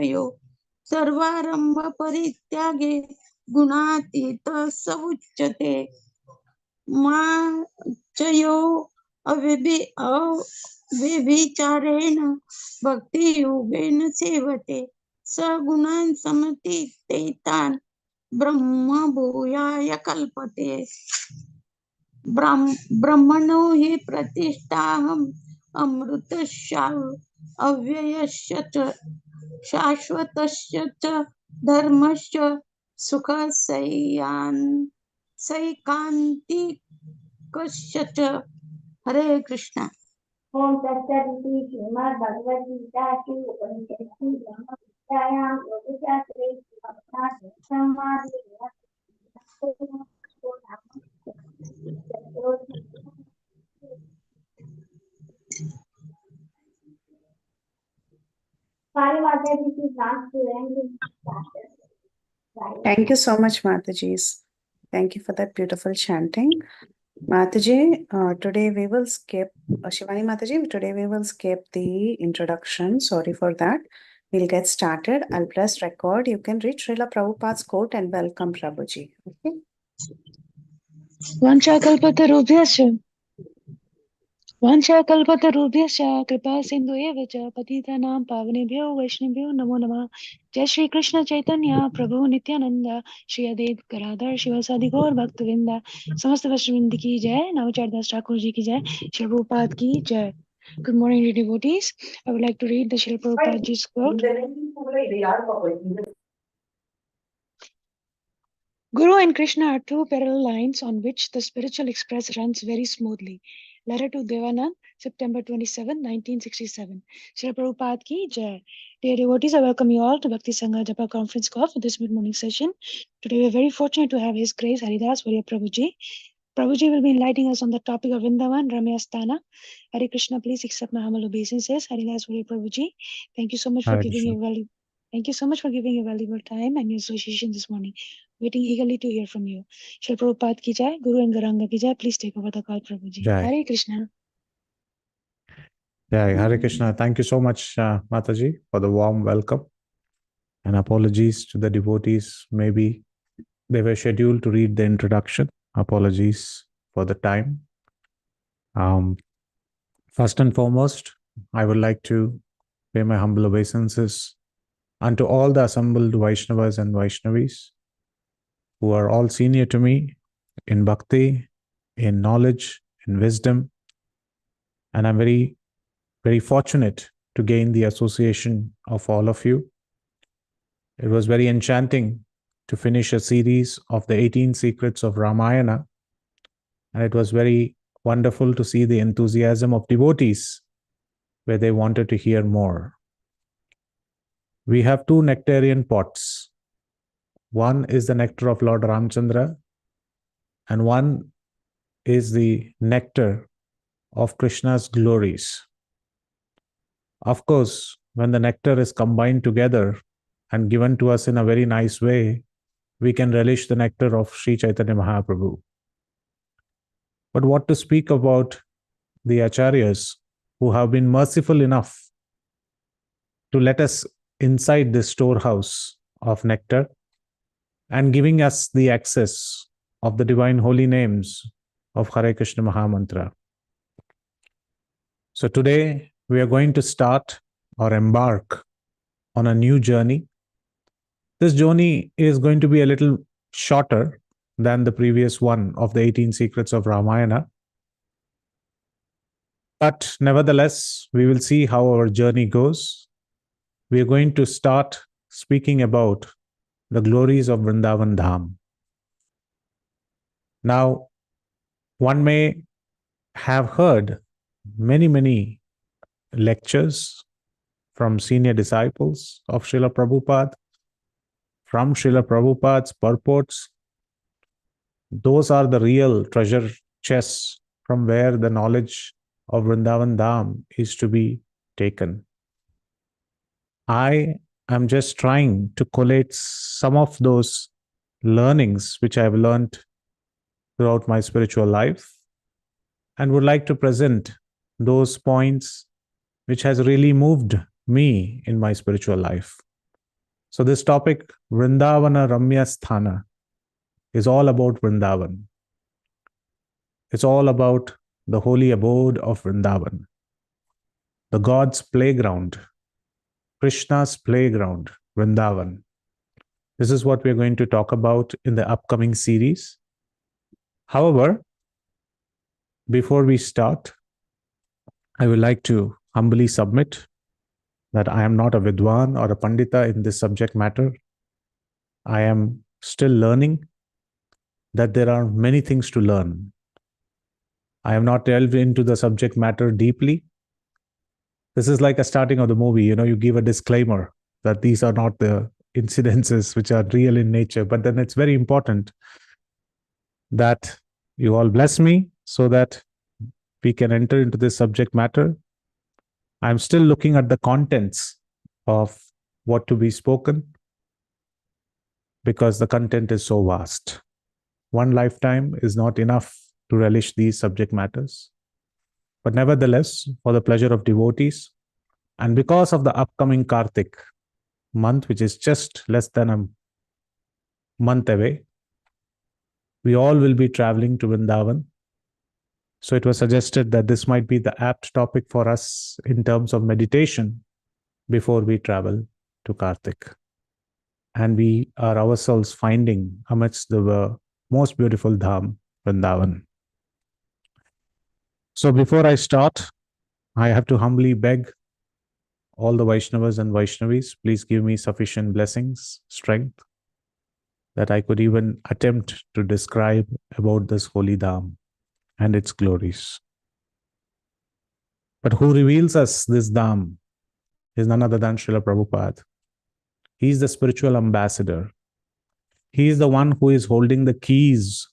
यो सर्वारंभ परित्यागे गुणातीत स उच्यते माचयो अव्यभिचारेण भक्ति योगेन सेवते स गुणान् समतीतेतान् ब्रह्म भूयाय कल्पते ब्रह्मणो हि प्रतिष्ठाहम् अमृतस्य अव्ययस्य च शाश्वतस्य च धर्मस्य सैकान्तिकस्य च। हरे कृष्णा। ओम तत्सदिति श्रीमद्भगवद्गीतासु उपनिषत्सु ब्रह्मविद्यायां योगशास्त्रे Thank you so much, Mataji. Thank you for that beautiful chanting. Mataji, today we will skip, Shivani Mataji, today we will skip the introduction. Sorry for that. We'll get started. I'll press record. You can read Srila Prabhupada's quote and welcome Prabhuji. Okay. वाञ्छाकल्पतरुभ्यश्च कृपा सिन्धु एव च पतितानां पावनेभ्यो वैष्णवेभ्यो नमो नमः। जय श्री कृष्ण चैतन्य प्रभु नित्यानंद श्री अद्वैत गदाधर शिवासादि गौर भक्तवृंद समस्त वैष्णववृंद की जय। नवचार दास ठाकुर जी की जय। श्री प्रभुपाद की जय। Good morning, devotees. I would like to read the Srila Prabhupada ji's quote. Guru and Krishna are two parallel lines on which the spiritual express runs very smoothly. Letter to Devanand, September 27, 1967. Srila Prabhupada ki jai. Dear devotees, I welcome you all to Bhakti Sangha Japa conference call for this mid-morning session. Today we are very fortunate to have His Grace Haridas Varya Prabhuji. Prabhuji will be enlightening us on the topic of Vrindavana, Ramya, Sthana. Hare Krishna, please accept my humble obeisances. Haridas Varya Prabhuji, thank you so much for giving your valuable. Thank you so much for giving your valuable time and your association this morning. Waiting eagerly to hear from you. Srila Prabhupada ki jai, Guru and Garanga ki jai. Please take over the call, Prabhuji. Jai. Hare Krishna. Jai, Hare Krishna. Thank you so much, Mataji, for the warm welcome. And apologies to the devotees. Maybe they were scheduled to read the introduction. Apologies for the time. First and foremost, I would like to pay my humble obeisances unto all the assembled Vaishnavas and Vaishnavis who are all senior to me in bhakti, in knowledge, in wisdom. And I'm very, very fortunate to gain the association of all of you. It was very enchanting to finish a series of the 18 secrets of Ramayana. And it was very wonderful to see the enthusiasm of devotees where they wanted to hear more. We have two nectarian pots. One is the nectar of Lord Ramchandra, and one is the nectar of Krishna's glories. Of course, when the nectar is combined together and given to us in a very nice way, we can relish the nectar of Sri Chaitanya Mahaprabhu. But what to speak about the acharyas who have been merciful enough to let us inside this storehouse of nectar and giving us the access of the divine holy names of Hare Krishna Mahamantra. So today we are going to start or embark on a new journey. This journey is going to be a little shorter than the previous one of the 18 secrets of Ramayana. But nevertheless, we will see how our journey goes. We are going to start speaking about the glories of Vrindavan Dham. Now, one may have heard many lectures from senior disciples of Srila Prabhupada, from Srila Prabhupada's purports. Those are the real treasure chests from where the knowledge of Vrindavan Dham is to be taken. I am just trying to collate some of those learnings which I have learned throughout my spiritual life and would like to present those points which has really moved me in my spiritual life. So this topic, Vrindavana Ramya Sthana, is all about Vrindavan. It's all about the holy abode of Vrindavan, the God's playground, Krishna's playground, Vrindavan. This is what we're going to talk about in the upcoming series. However, before we start, I would like to humbly submit that I am not a Vidwan or a Pandita in this subject matter. I am still learning, that there are many things to learn. I have not delved into the subject matter deeply. This is like a starting of the movie. You give a disclaimer that these are not the incidences which are real in nature. But then it's very important that you all bless me so that we can enter into this subject matter. I'm still looking at the contents of what to be spoken because the content is so vast. One lifetime is not enough to relish these subject matters. But nevertheless, for the pleasure of devotees, and because of the upcoming Kartik month, which is just less than a month away, we all will be traveling to Vrindavan. So it was suggested that this might be the apt topic for us in terms of meditation before we travel to Kartik. And we are ourselves finding amidst the most beautiful dham, Vrindavan. So before I start, I have to humbly beg all the Vaishnavas and Vaishnavis, please give me sufficient blessings, strength, that I could even attempt to describe about this holy dham and its glories. But who reveals us this dham is none other than Srila Prabhupada. He is the spiritual ambassador. He is the one who is holding the keys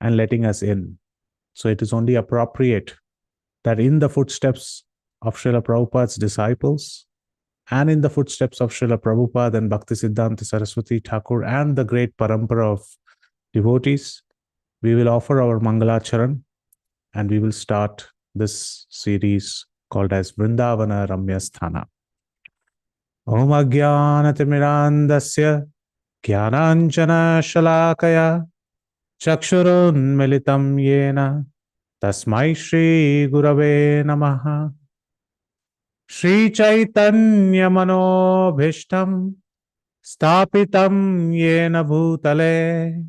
and letting us in. So it is only appropriate that in the footsteps of Srila Prabhupada's disciples and in the footsteps of Srila Prabhupada and Bhaktisiddhanta Saraswati Thakur and the great parampara of devotees, we will offer our Mangalacharan and we will start this series called as Vrindavana Ramya Sthana. Om Ajnanatirmirandasya Jnananjana Shalakaya Chakshurunmilitam Yena Tasmai Shri Gurave Namaha. Shri Chaitanya Manobhishtam Stapitam Yena Bhutale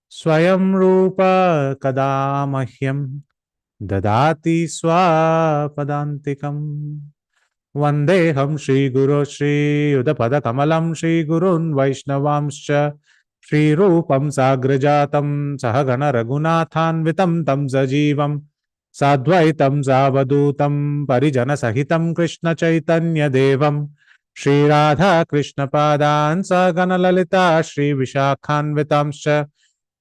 Swayam Rupa Kadamahyam Dadati Swapadantikam. Vandeham Shri Guru Shri Yudapada Kamalam Shri Gurun Vaishnavamscha Shri Rupam Sagrajatam Sahagana Raghunathanvitam Tam Sajivam Sadvaitam Savadutam Parijana Sahitam Krishna Chaitanya Devam Shri Radha Krishna Padan Sagana Lalita Shri Vishakhanvitamscha.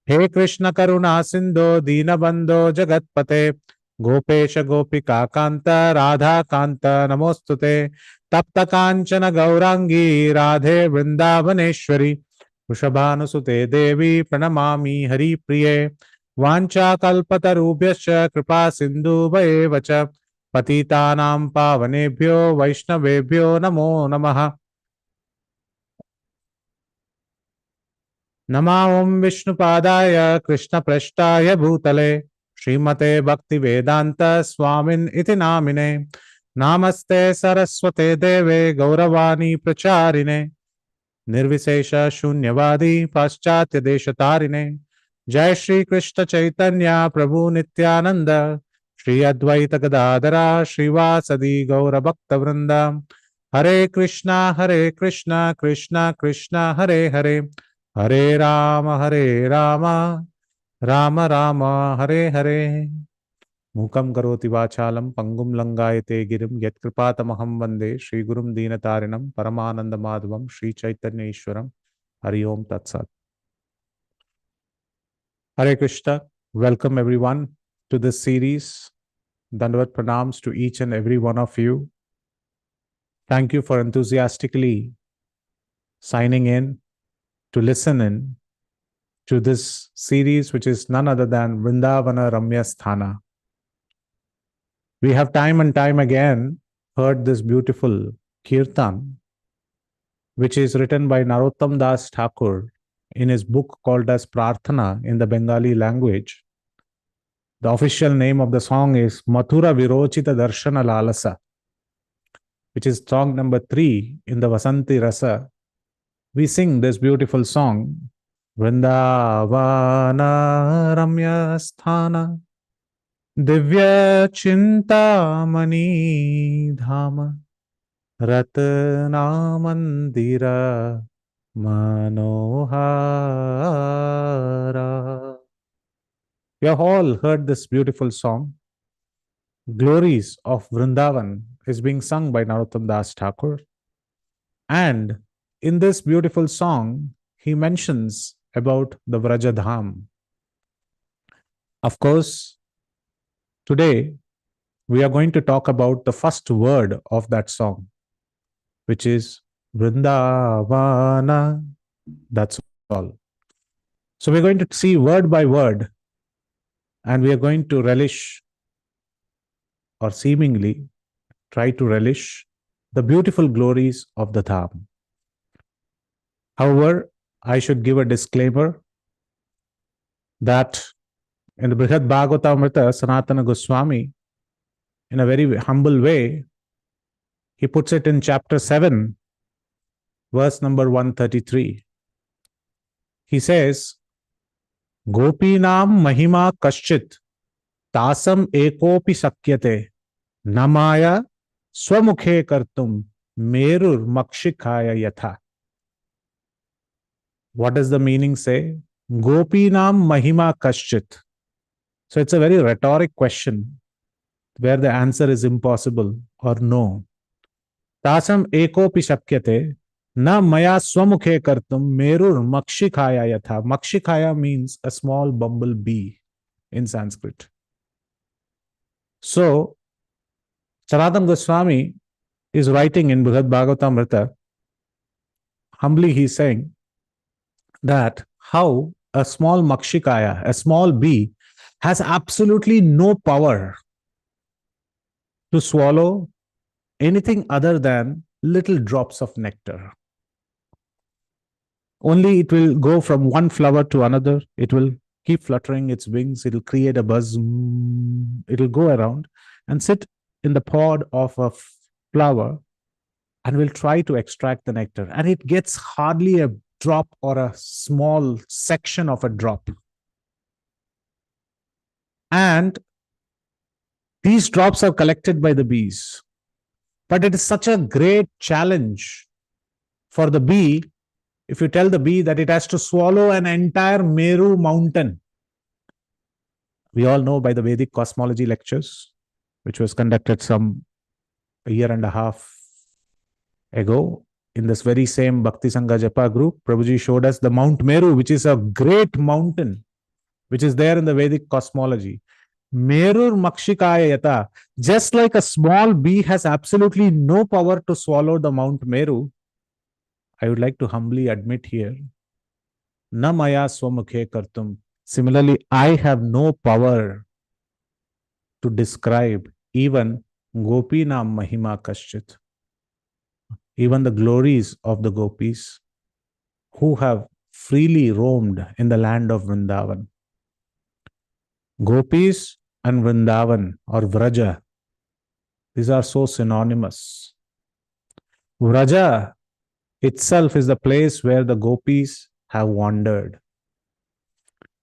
He Krishna Karuna Sindho Deenabandho Jagatpate Gopesh Gopika Kanta Radha Kanta Namostute Tapta Kanchana Gaurangi Radhe Vrindavaneshwari Vrishabhanusute Devi Pranamami Hari Priye Vancha Kalpatarubhyascha Kripa Sindhu Vacha Patitanam Pavanebhyo Vaishnavebhyo Namo Namaha. Namam Vishnupadaya Krishna Prashtaya Bhutale Srimate Bhakti Vedanta Swamin iti namine Namaste Saraswate Deve Gauravani Pracharine Nirvisesha Shunyavadi Paschatya Deshatarine Jai Shri Krishna Chaitanya Prabhu Nityananda Shri Advaita Gadadara Srivasadi Gaura Bhakta Vrinda Hare Krishna Krishna Krishna Hare Hare Hare Rama Rama Rama Hare Hare. Mukam karoti vachalam pangum langayate girim yat kripatamaham vande Shri Gurum Deenatarinam Paramananda Madhavam Shri Chaitanya Ishwaram. Hari Om Tat Sat. Hare Krishna. Welcome everyone to this series. Dandavat pranams to each and every one of you. Thank you for enthusiastically signing in to listen in to this series, which is none other than Vrindavana Ramya Sthana. We have time and time again heard this beautiful kirtan which is written by Narottam Das Thakur in his book called as Prarthana in the Bengali language. The official name of the song is Mathura Virochita Darshana Lalasa, which is song number 3 in the Vasanti Rasa. We sing this beautiful song, Vrindavana Ramya Sthana Divya Chintamani Dhama Ratna Mandira Manohara. You have all heard this beautiful song. Glories of Vrindavan is being sung by Narottam Das Thakur. And in this beautiful song, he mentions about the Vrajadham. Of course, today we are going to talk about the first word of that song, which is Vrindavana. That's all. So we're going to see word by word, and we are going to relish, or seemingly try to relish, the beautiful glories of the Dham. However, I should give a disclaimer that in the Brihad Bhagavatamrita, Sanatana Goswami, in a very humble way, he puts it in chapter 7, verse number 133. He says, Gopinam mahima kaschit tasam ekopi sakyate namaya swamukhe kartum merur makshikaya yatha. What does the meaning say? Gopinam mahima kaschit. So it's a very rhetoric question where the answer is impossible or no. Tasam ekopi shakyate na maya swamukhe kartum merur makshikaya yatha. Makshikaya means a small bumblebee in Sanskrit. So, Sanatana Goswami is writing in Brihad Bhagavatamrita, humbly he is saying that how a small makshikaya, a small bee, has absolutely no power to swallow anything other than little drops of nectar. Only it will go from one flower to another. It will keep fluttering its wings. It will create a buzz. It will go around and sit in the pod of a flower and will try to extract the nectar. And it gets hardly a drop or a small section of a drop. And these drops are collected by the bees. But it is such a great challenge for the bee if you tell the bee that it has to swallow an entire Meru mountain. We all know by the Vedic cosmology lectures, which was conducted some a year and a half ago, in this very same Bhakti Sangha Japa group, Prabhuji showed us the Mount Meru, which is a great mountain, which is there in the Vedic cosmology. Merur Makshikaya Yata. Just like a small bee has absolutely no power to swallow the Mount Meru, I would like to humbly admit here, Na maya swamukhe kartum. Similarly, I have no power to describe even Gopinam Mahima Kaschit, even the glories of the gopis who have freely roamed in the land of Vrindavan. Gopis and Vrindavan or Vraja, these are so synonymous. Vraja itself is the place where the gopis have wandered.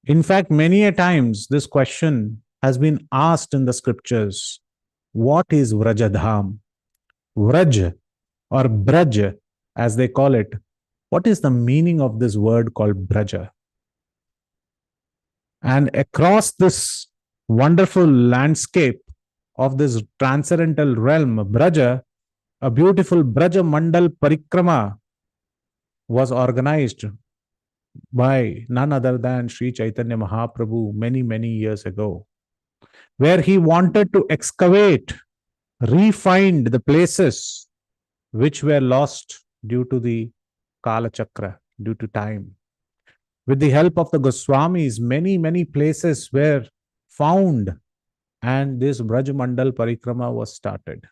In fact, many a times this question has been asked in the scriptures. What is Vrajadham? Vraj or Braj, as they call it. What is the meaning of this word called Braja? And across this wonderful landscape of this transcendental realm, Braja, a beautiful Braja Mandal Parikrama was organized by none other than Sri Chaitanya Mahaprabhu many, many years ago, where he wanted to excavate, re-find the places which were lost due to the Kala Chakra, due to time. With the help of the Goswamis, many, many places were found, and this Braj Mandal Parikrama was started.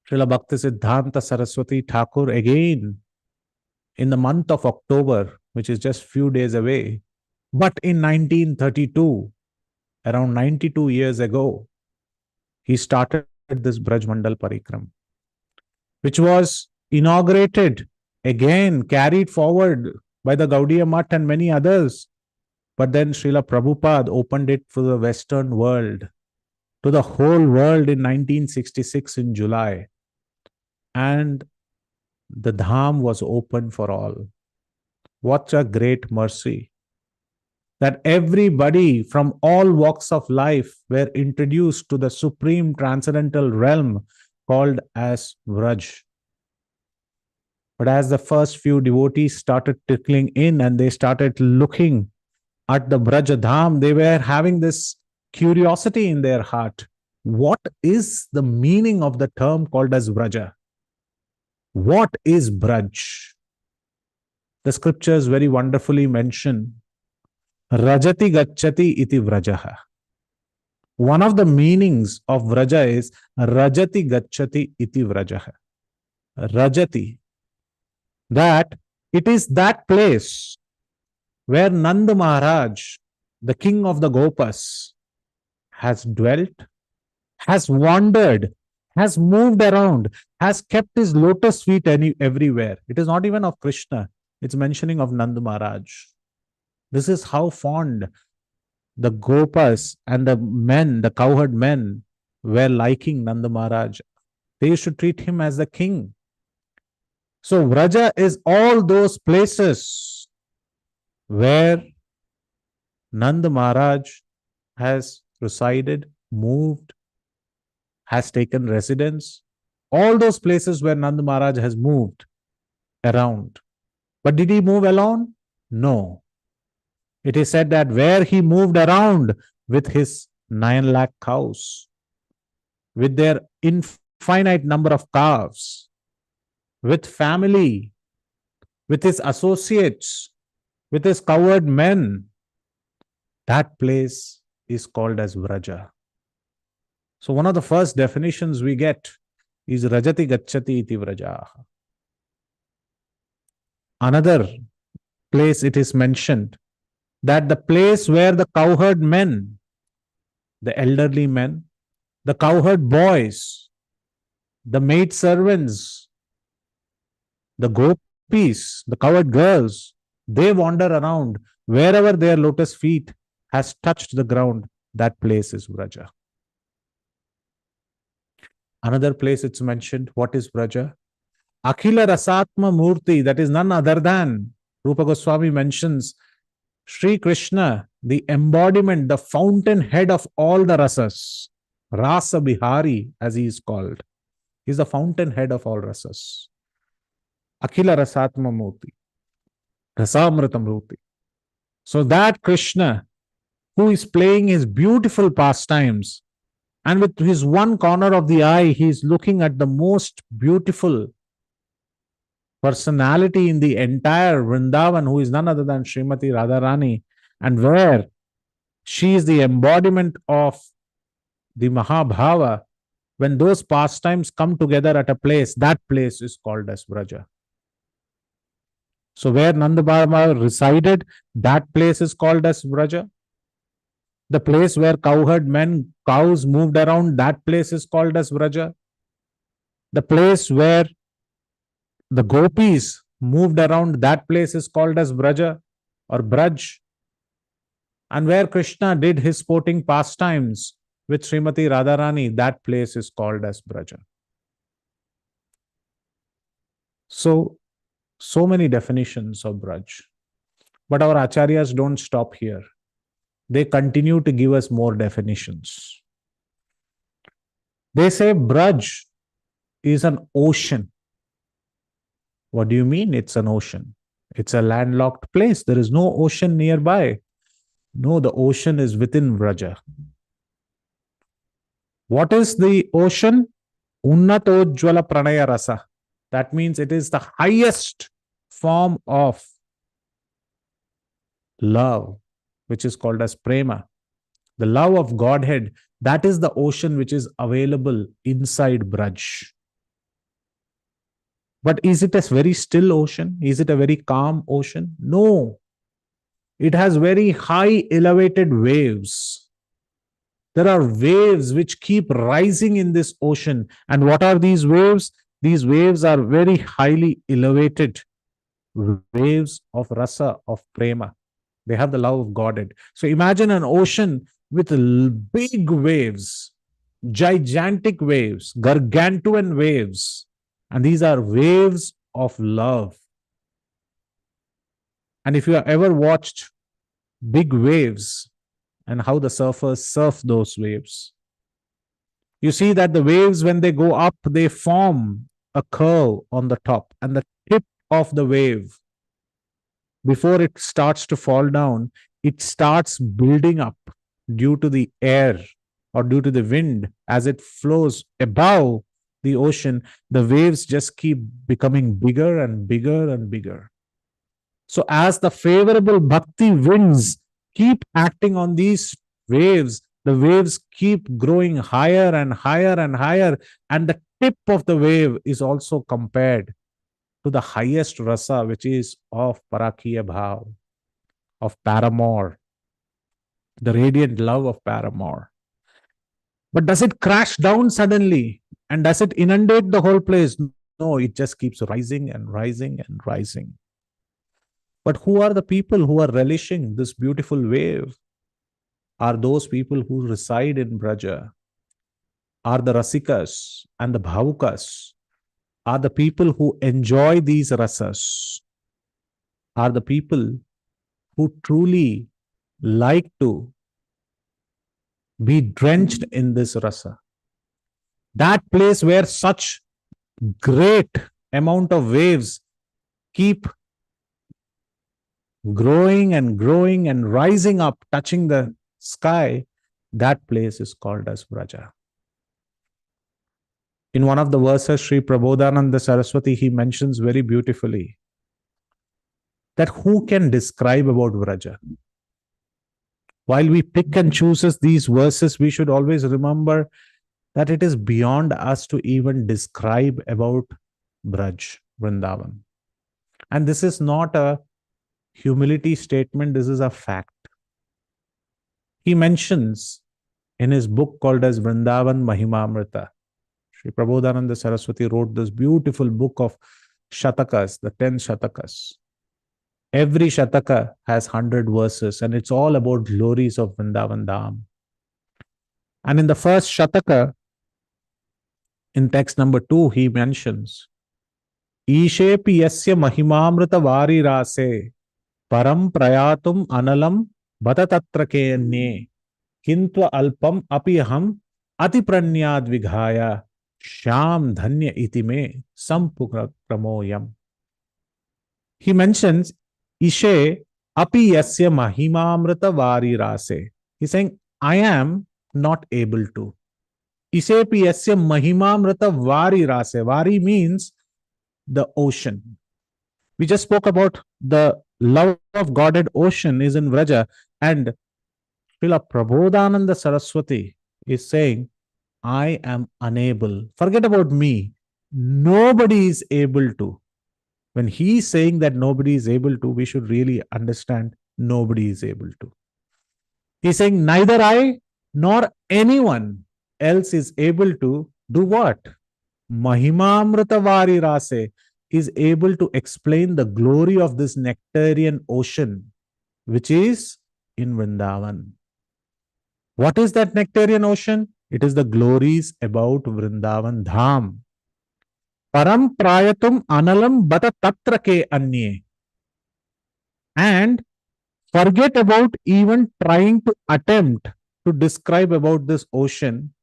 Srila Bhakti Siddhanta Saraswati Thakur again in the month of October, which is just few days away, but in 1932, around 92 years ago, he started this Braj Mandal Parikram, which was inaugurated again, carried forward by the Gaudiya Math and many others. But then Srila Prabhupada opened it for the Western world, to the whole world in 1966 in July. And the Dham was open for all. What a great mercy that everybody from all walks of life were introduced to the supreme transcendental realm called as Vraj. But as the first few devotees started trickling in and they started looking at the Braj Dham, they were having this curiosity in their heart. What is the meaning of the term called as Vraja? What is Braj? The scriptures very wonderfully mention Rajati Gacchati iti Vrajaha. One of the meanings of Vraja is Rajati Gacchati iti Vrajaha. Rajati, that it is that place where Nanda Maharaj, the king of the Gopas, has dwelt, has wandered, has moved around, has kept his lotus feet everywhere. It is not even of Krishna, it's mentioning of Nanda Maharaj. This is how fond the Gopas and the men, the cowherd men, were liking Nanda Maharaj. They used to treat him as the king. So Vraja is all those places where Nanda Maharaj has resided, moved, has taken residence. All those places where Nanda Maharaj has moved around. But did he move alone? No. It is said that where he moved around with his 9 lakh cows, with their infinite number of calves, with family, with his associates, with his cowherd men, that place is called as Vraja. So one of the first definitions we get is Rajati Gacchati iti Vraja. Another place it is mentioned that the place where the cowherd men, the elderly men, the cowherd boys, the maid servants, the gopis, the cowherd girls, they wander around wherever their lotus feet has touched the ground, that place is Vraja. Another place it's mentioned, what is Vraja? Akhila Rasatma Murti, that is none other than, Rupa Goswami mentions, Sri Krishna, the embodiment, the fountainhead of all the rasas, Rasa Bihari, as he is called. He is the fountainhead of all rasas. Akhila Rasatma Murti, Rasamritam Murti. So that Krishna, who is playing his beautiful pastimes, and with his one corner of the eye, he is looking at the most beautiful personality in the entire Vrindavan, who is none other than Srimati Radharani, and where she is the embodiment of the Mahabhava. When those pastimes come together at a place, that place is called as Vraja. So where Nanda Baba resided, that place is called as Vraja. The place where cowherd men, cows moved around, that place is called as Vraja. The place where the gopis moved around, that place is called as Vraja or Braj. And where Krishna did his sporting pastimes with Srimati Radharani, that place is called as Braja. So many definitions of Braj. But our acharyas don't stop here. They continue to give us more definitions. They say Braj is an ocean. What do you mean it's an ocean? It's a landlocked place. There is no ocean nearby. No, the ocean is within Vraja. What is the ocean? Unnatojjvala pranaya rasa. That means it is the highest form of love, which is called as prema. The love of Godhead, that is the ocean which is available inside Braj. But is it a very still ocean? Is it a very calm ocean? No. It has very high elevated waves. There are waves which keep rising in this ocean. And what are these waves? These waves are very highly elevated waves of rasa, of prema. They have the love of Godhead. So imagine an ocean with big waves, gigantic waves, gargantuan waves. And these are waves of love. And if you have ever watched big waves and how the surfers surf those waves, you see that the waves, when they go up, they form a curve on the top, and the tip of the wave, before it starts to fall down, it starts building up due to the air or due to the wind. As it flows above the ocean, the waves just keep becoming bigger and bigger and bigger. So as the favorable bhakti winds keep acting on these waves, the waves keep growing higher and higher and higher, and the tip of the wave is also compared to the highest rasa, which is of Parakiya Bhav, of paramour, the radiant love of paramour. But does it crash down suddenly? And does it inundate the whole place? No, it just keeps rising and rising and rising. But who are the people who are relishing this beautiful wave? Are those people who reside in Braja, are the Rasikas and the Bhavukas, are the people who enjoy these rasas, are the people who truly like to be drenched in this rasa. That place where such great amount of waves keep growing and growing and rising up, touching the sky, that place is called as Vraja. In one of the verses, Sri Prabodhananda Saraswati, he mentions very beautifully that who can describe about Vraja? While we pick and chooses these verses, we should always remember that it is beyond us to even describe about Braj, Vrindavan. And this is not a humility statement, this is a fact. He mentions in his book called as Vrindavan Mahimamrita, Sri Prabodhananda Saraswati wrote this beautiful book of Shatakas, the 10 Shatakas. Every Shataka has 100 verses, and it's all about glories of Vrindavan Dham. And in the first Shataka, in text number 2, he mentions, Ishepi yasya mahimamrita vari rase, param prayatum analam batatatra ke kintva alpam api aham ati pranyad vighaya sham dhanya iti me sampukramoyam. He mentions Ishe api yasya mahimamrita vari rase. He's saying, I am not able to. Isepi yasya mahimamrita vari rase. Vari means the ocean. We just spoke about the love of Godhead ocean is in Vraja, and Srila Prabodhananda Saraswati is saying, I am unable. Forget about me. Nobody is able to. When he is saying that nobody is able to, we should really understand nobody is able to. He's saying neither I nor anyone else is able to do what? Mahimamrita Vari Rase is able to explain the glory of this nectarian ocean, which is in Vrindavan. What is that nectarian ocean? It is the glories about Vrindavan Dham. Param prayatum analam bata tatra ke anye. And forget about even trying to attempt to describe about this ocean.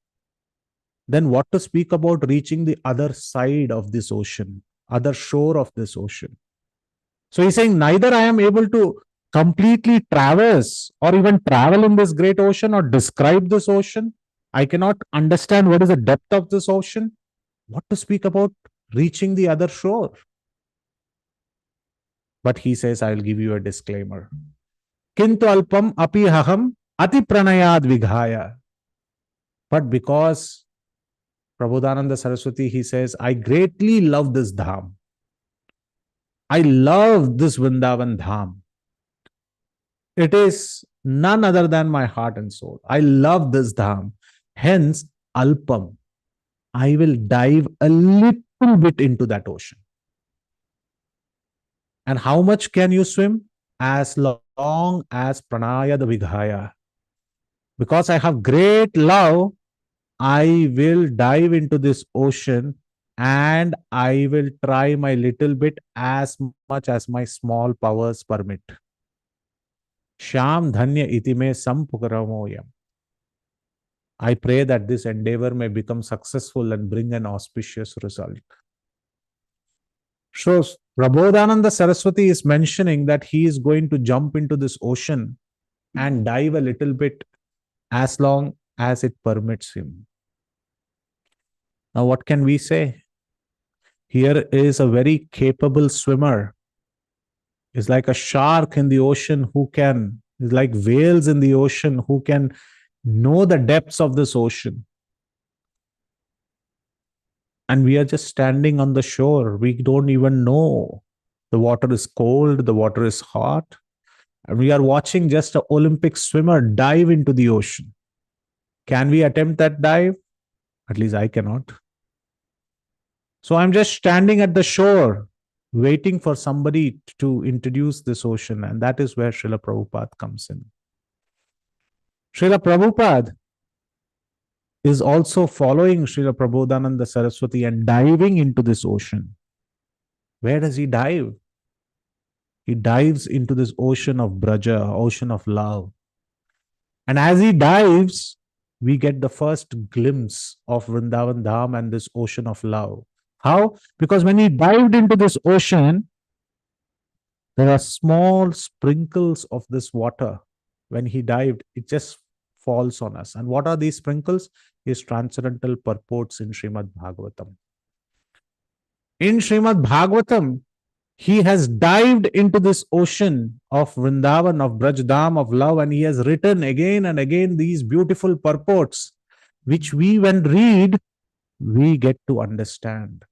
Then what to speak about reaching the other side of this ocean, other shore of this ocean. So he's saying neither I am able to completely traverse or even travel in this great ocean or describe this ocean. I cannot understand what is the depth of this ocean. What to speak about reaching the other shore? But he says, I will give you a disclaimer. Kintu alpam api aham ati pranayad vighaya. But because Prabodhananda Saraswati, he says, I greatly love this dham. I love this Vrindavan Dham. It is none other than my heart and soul. I love this Dham. Hence, Alpam. I will dive a little bit into that ocean. And how much can you swim? As long as Pranaya the Vidhaya. Because I have great love, I will dive into this ocean and I will try my little bit as much as my small powers permit. Sham Dhanya Itime Sampukaramoyam. I pray that this endeavor may become successful and bring an auspicious result. So, Prabodhananda Saraswati is mentioning that he is going to jump into this ocean and dive a little bit as long as it permits him. Now, what can we say? Here is a very capable swimmer. Is like a shark in the ocean who can, is like whales in the ocean who can know the depths of this ocean. And we are just standing on the shore. We don't even know. The water is cold, the water is hot. And we are watching just an Olympic swimmer dive into the ocean. Can we attempt that dive? At least I cannot. So I'm just standing at the shore, waiting for somebody to introduce this ocean. And that is where Srila Prabhupada comes in. Srila Prabhupada is also following Srila Prabodhananda Saraswati and diving into this ocean. Where does he dive? He dives into this ocean of Braja, ocean of love. And as he dives, we get the first glimpse of Vrindavan Dham and this ocean of love. How? Because when he dived into this ocean, there are small sprinkles of this water. When he dived, it just falls on us. And what are these sprinkles? His transcendental purports in Srimad Bhagavatam. In Srimad Bhagavatam, he has dived into this ocean of Vrindavan, of Brajdam, of love, and he has written again and again these beautiful purports, which we, when read, we get to understand.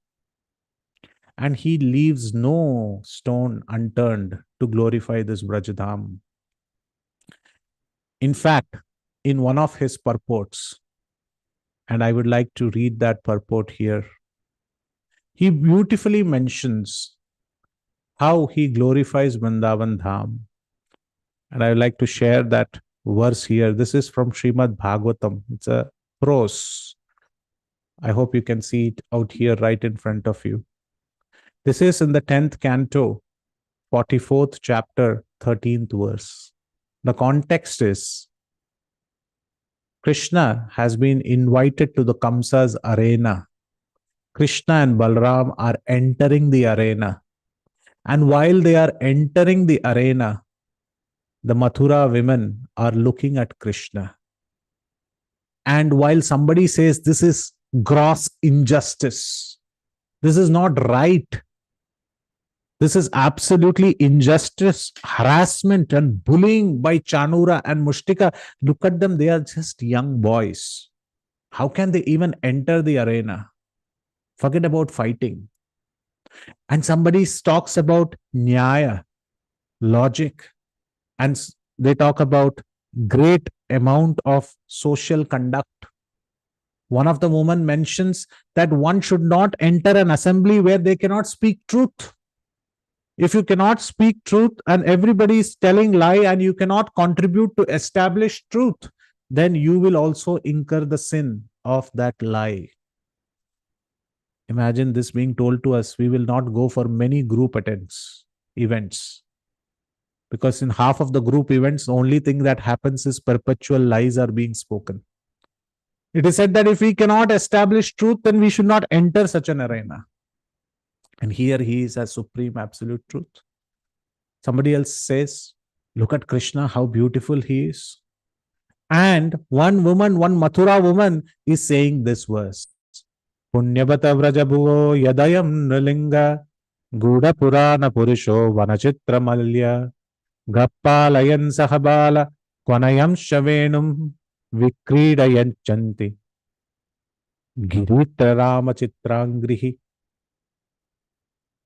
And he leaves no stone unturned to glorify this Brajdam. In fact, in one of his purports, and I would like to read that purport here, he beautifully mentions how he glorifies Vrindavan Dham. And I would like to share that verse here. This is from Srimad Bhagavatam. It's a prose. I hope you can see it out here right in front of you. This is in the 10th canto, 44th chapter, 13th verse. The context is Krishna has been invited to the Kamsa's arena. Krishna and Balram are entering the arena. And while they are entering the arena, the Mathura women are looking at Krishna. And while somebody says this is gross injustice, this is not right, this is absolutely injustice, harassment and bullying by Chanura and Mushtika. Look at them, they are just young boys. How can they even enter the arena? Forget about fighting. And somebody talks about Nyaya, logic, and they talk about great amount of social conduct. One of the women mentions that one should not enter an assembly where they cannot speak truth. If you cannot speak truth and everybody is telling lie and you cannot contribute to establish truth, then you will also incur the sin of that lie. Imagine this being told to us. We will not go for many group events. Because in half of the group events, the only thing that happens is perpetual lies are being spoken. It is said that if we cannot establish truth, then we should not enter such an arena. And here he is as supreme absolute truth. Somebody else says, look at Krishna, how beautiful he is. And one woman, one Mathura woman is saying this verse. Punyabata vrajabhuvo yadayam nrilinga guda purana purusho vanachitra malya gappalayan sahabala kvanayam shavenum vikridayanchanti giritra ramachitrangrihi.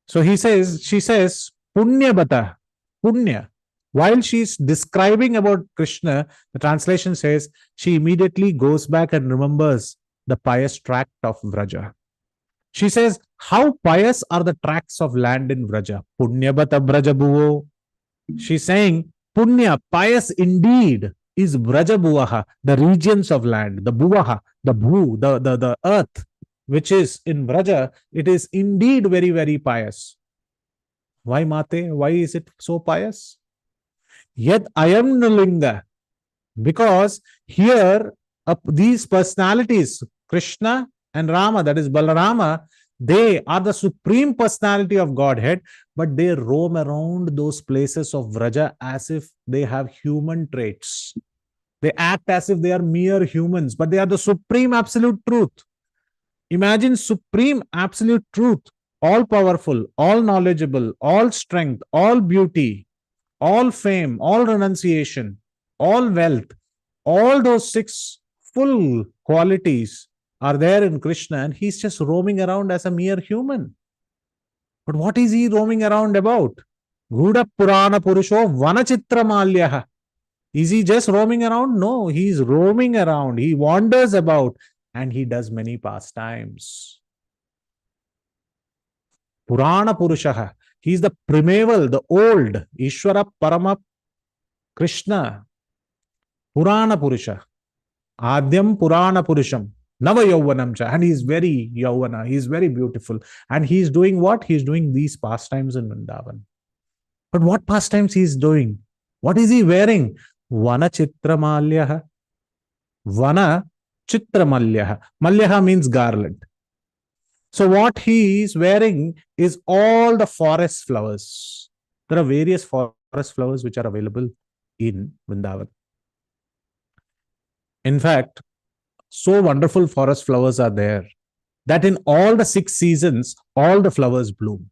So she says, Punya bata, Punya. While she's describing about Krishna, the translation says she immediately goes back and remembers the pious tract of Vraja. She says, how pious are the tracts of land in Vraja? Punya bata Vraja bhuvo. She's saying, Punya, pious indeed, is Vraja bhuvaha, the regions of land, the bhuvaha, the bhu, the earth, which is in Vraja, it is indeed very, very pious. Why, Mate? Why is it so pious? Yet ayam nulinga. Because here, these personalities, Krishna and Rama, that is Balarama, they are the supreme personality of Godhead, but they roam around those places of Vraja as if they have human traits. They act as if they are mere humans, but they are the supreme absolute truth. Imagine supreme absolute truth, all powerful, all knowledgeable, all strength, all beauty, all fame, all renunciation, all wealth, all those six full qualities are there in Krishna, and he's just roaming around as a mere human. But what is he roaming around about? Guda Purana Purusho Vanachitramalyaha. Is he just roaming around? No, he's roaming around. He wanders about and he does many pastimes. Purana Purushaha. He's the primeval, the old, Ishvara Parama Krishna. Purana Purusha. Adyam Purana Purusham. Nava Yauvanam cha. And he's very Yauvana. He's very beautiful. And he's doing what? He's doing these pastimes in Vrindavan. But what pastimes he's doing? What is he wearing? Vana Chitramalyaha. Vana Chitramalyaha. Malyaha means garland. So what he is wearing is all the forest flowers. There are various forest flowers which are available in Vrindavan. In fact, so wonderful forest flowers are there that in all the 6 seasons, all the flowers bloom.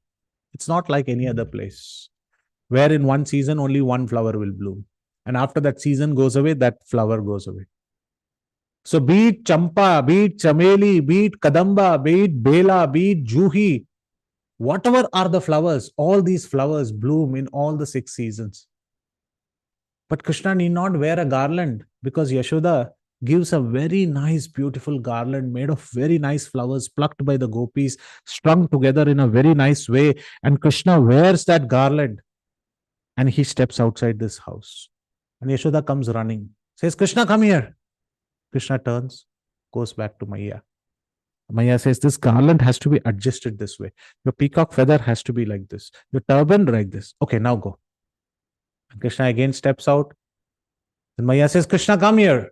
It's not like any other place where in one season only one flower will bloom. And after that season goes away, that flower goes away. So be it champa, be it chameli, be it kadamba, be it bela, be it juhi, whatever are the flowers, all these flowers bloom in all the 6 seasons. But Krishna need not wear a garland because Yashoda gives a very nice, beautiful garland made of very nice flowers plucked by the gopis, strung together in a very nice way. And Krishna wears that garland and he steps outside this house. And Yashoda comes running, says, Krishna, come here. Krishna turns, goes back to Maya. Maya says, this garland has to be adjusted this way. Your peacock feather has to be like this. Your turban like this. Okay, now go. And Krishna again steps out. And Maya says, Krishna, come here.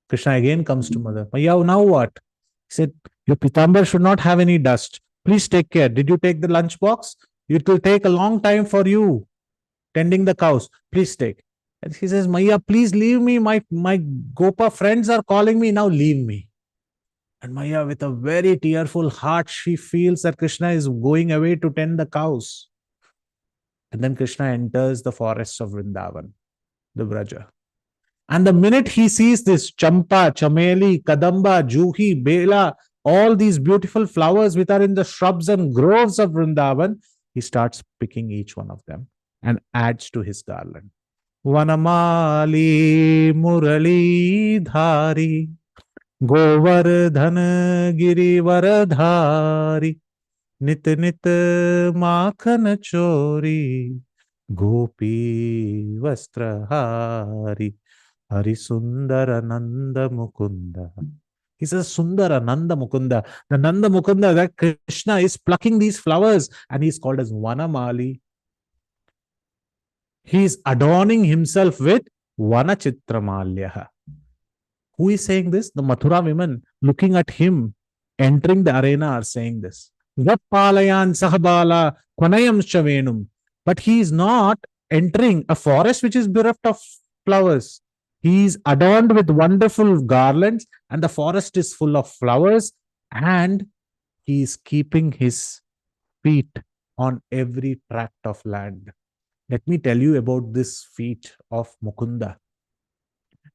Krishna again comes to mother. Maya, now what? He said, your pitambar should not have any dust. Please take care. Did you take the lunch box? It will take a long time for you tending the cows. Please take. And he says, Maya, please leave me. My Gopa friends are calling me. Now leave me. And Maya, with a very tearful heart, she feels that Krishna is going away to tend the cows. And then Krishna enters the forests of Vrindavan, the Vraja. And the minute he sees this champa, chameli, kadamba, juhi, bela, all these beautiful flowers which are in the shrubs and groves of Vrindavan, he starts picking each one of them and adds to his garland. Vanamali murali dhari, govardhan girivaradhari, nit nit makhan chori, gopi vastrahari. Hari Sundara Nanda Mukunda. He says Sundara Nanda Mukunda. The Nanda Mukunda, that Krishna is plucking these flowers and he's called as Vanamali. He is adorning himself with Vanachitramalyaha. Who is saying this? The Mathura women looking at him entering the arena are saying this. Vappalayan Sahabala Kvanayam Shavenum. But he is not entering a forest which is bereft of flowers. He is adorned with wonderful garlands and the forest is full of flowers and he is keeping his feet on every tract of land. Let me tell you about this feet of Mukunda.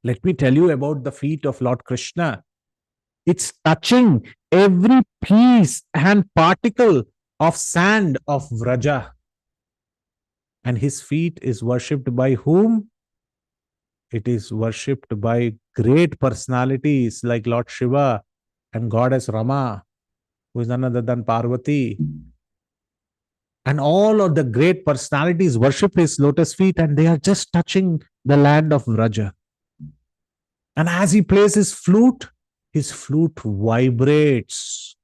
Let me tell you about the feet of Lord Krishna. It's touching every piece and particle of sand of Vraja. And his feet is worshipped by whom? It is worshipped by great personalities like Lord Shiva and Goddess Rama, who is none other than Parvati. And all of the great personalities worship his lotus feet, and they are just touching the land of Vraja. And as he plays his flute vibrates.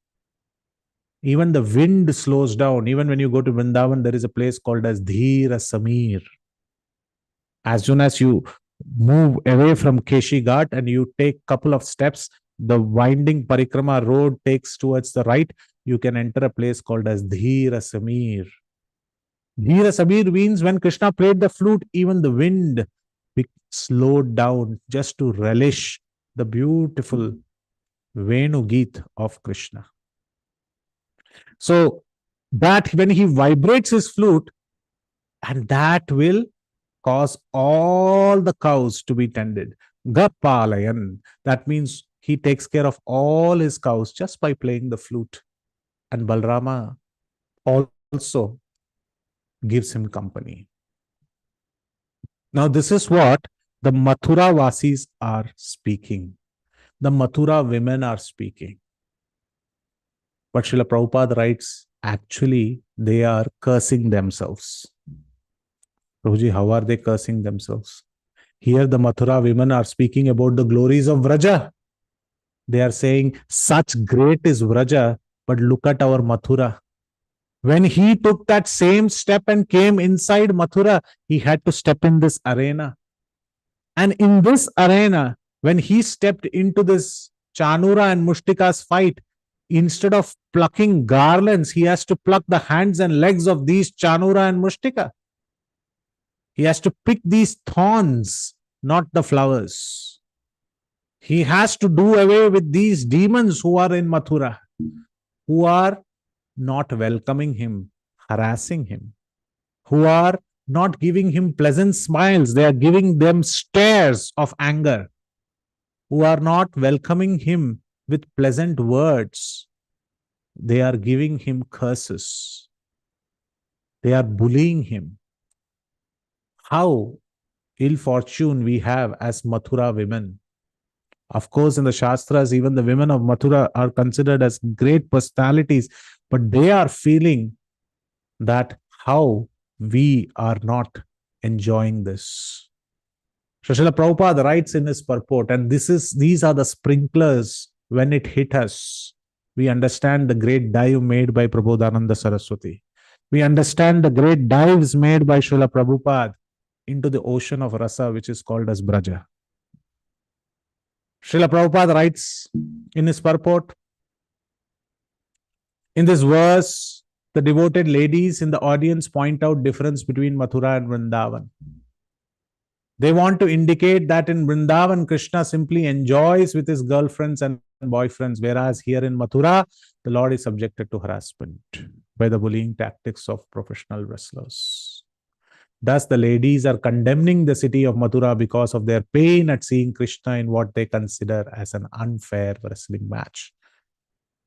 Even the wind slows down. Even when you go to Vrindavan, there is a place called as Dhira Samir. As soon as you move away from Keshi Ghat and you take couple of steps, the winding Parikrama road takes towards the right, you can enter a place called as Dhira Samir. Dhira Samir means when Krishna played the flute, even the wind slowed down just to relish the beautiful Venu Geet of Krishna. So that when he vibrates his flute, and that will cause all the cows to be tended. Gapalayan. That means he takes care of all his cows just by playing the flute. And Balrama also gives him company. Now, this is what the Mathura Vasis are speaking. The Mathura women are speaking. But Srila Prabhupada writes, actually, they are cursing themselves. Prabhuji, how are they cursing themselves? Here, the Mathura women are speaking about the glories of Vraja. They are saying, such great is Vraja, but look at our Mathura. When he took that same step and came inside Mathura, he had to step in this arena. And in this arena, when he stepped into this Chanura and Mushtika's fight, instead of plucking garlands, he has to pluck the hands and legs of these Chanura and Mushtika. He has to pick these thorns, not the flowers. He has to do away with these demons who are in Mathura, who are not welcoming him, harassing him, who are not giving him pleasant smiles. They are giving them stares of anger, who are not welcoming him with pleasant words. They are giving him curses. They are bullying him. How ill fortune we have as Mathura women. Of course, in the Shastras, even the women of Mathura are considered as great personalities, but they are feeling that how we are not enjoying this. Srila Prabhupada writes in his purport, and these are the sprinklers when it hit us. We understand the great dive made by Prabodhananda Saraswati. We understand the great dives made by Srila Prabhupada into the ocean of rasa, which is called as Braja. Srila Prabhupada writes in his purport, in this verse, the devoted ladies in the audience point out difference between Mathura and Vrindavan. They want to indicate that in Vrindavan, Krishna simply enjoys with his girlfriends and boyfriends, whereas here in Mathura, the Lord is subjected to harassment by the bullying tactics of professional wrestlers. Thus, the ladies are condemning the city of Mathura because of their pain at seeing Krishna in what they consider as an unfair wrestling match.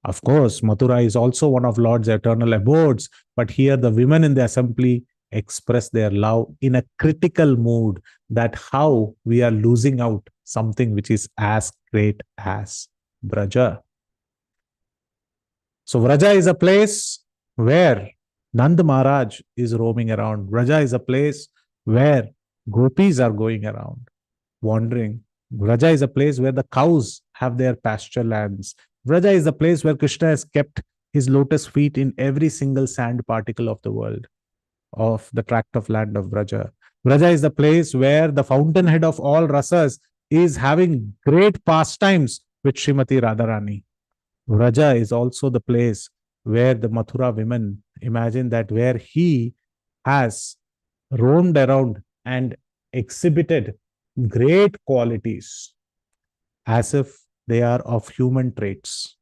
Of course, Mathura is also one of Lord's eternal abodes, but here the women in the assembly express their love in a critical mood, that how we are losing out something which is as great as Braja. So Vraja is a place where Nand Maharaj is roaming around. Vraja is a place where gopis are going around, wandering. Vraja is a place where the cows have their pasture lands. Vraja is the place where Krishna has kept his lotus feet in every single sand particle of the world, of the tract of land of Vraja. Vraja is the place where the fountainhead of all rasas is having great pastimes with Srimati Radharani. Vraja is also the place where the Mathura women, imagine that, where he has roamed around and exhibited great qualities as if they are of human traits.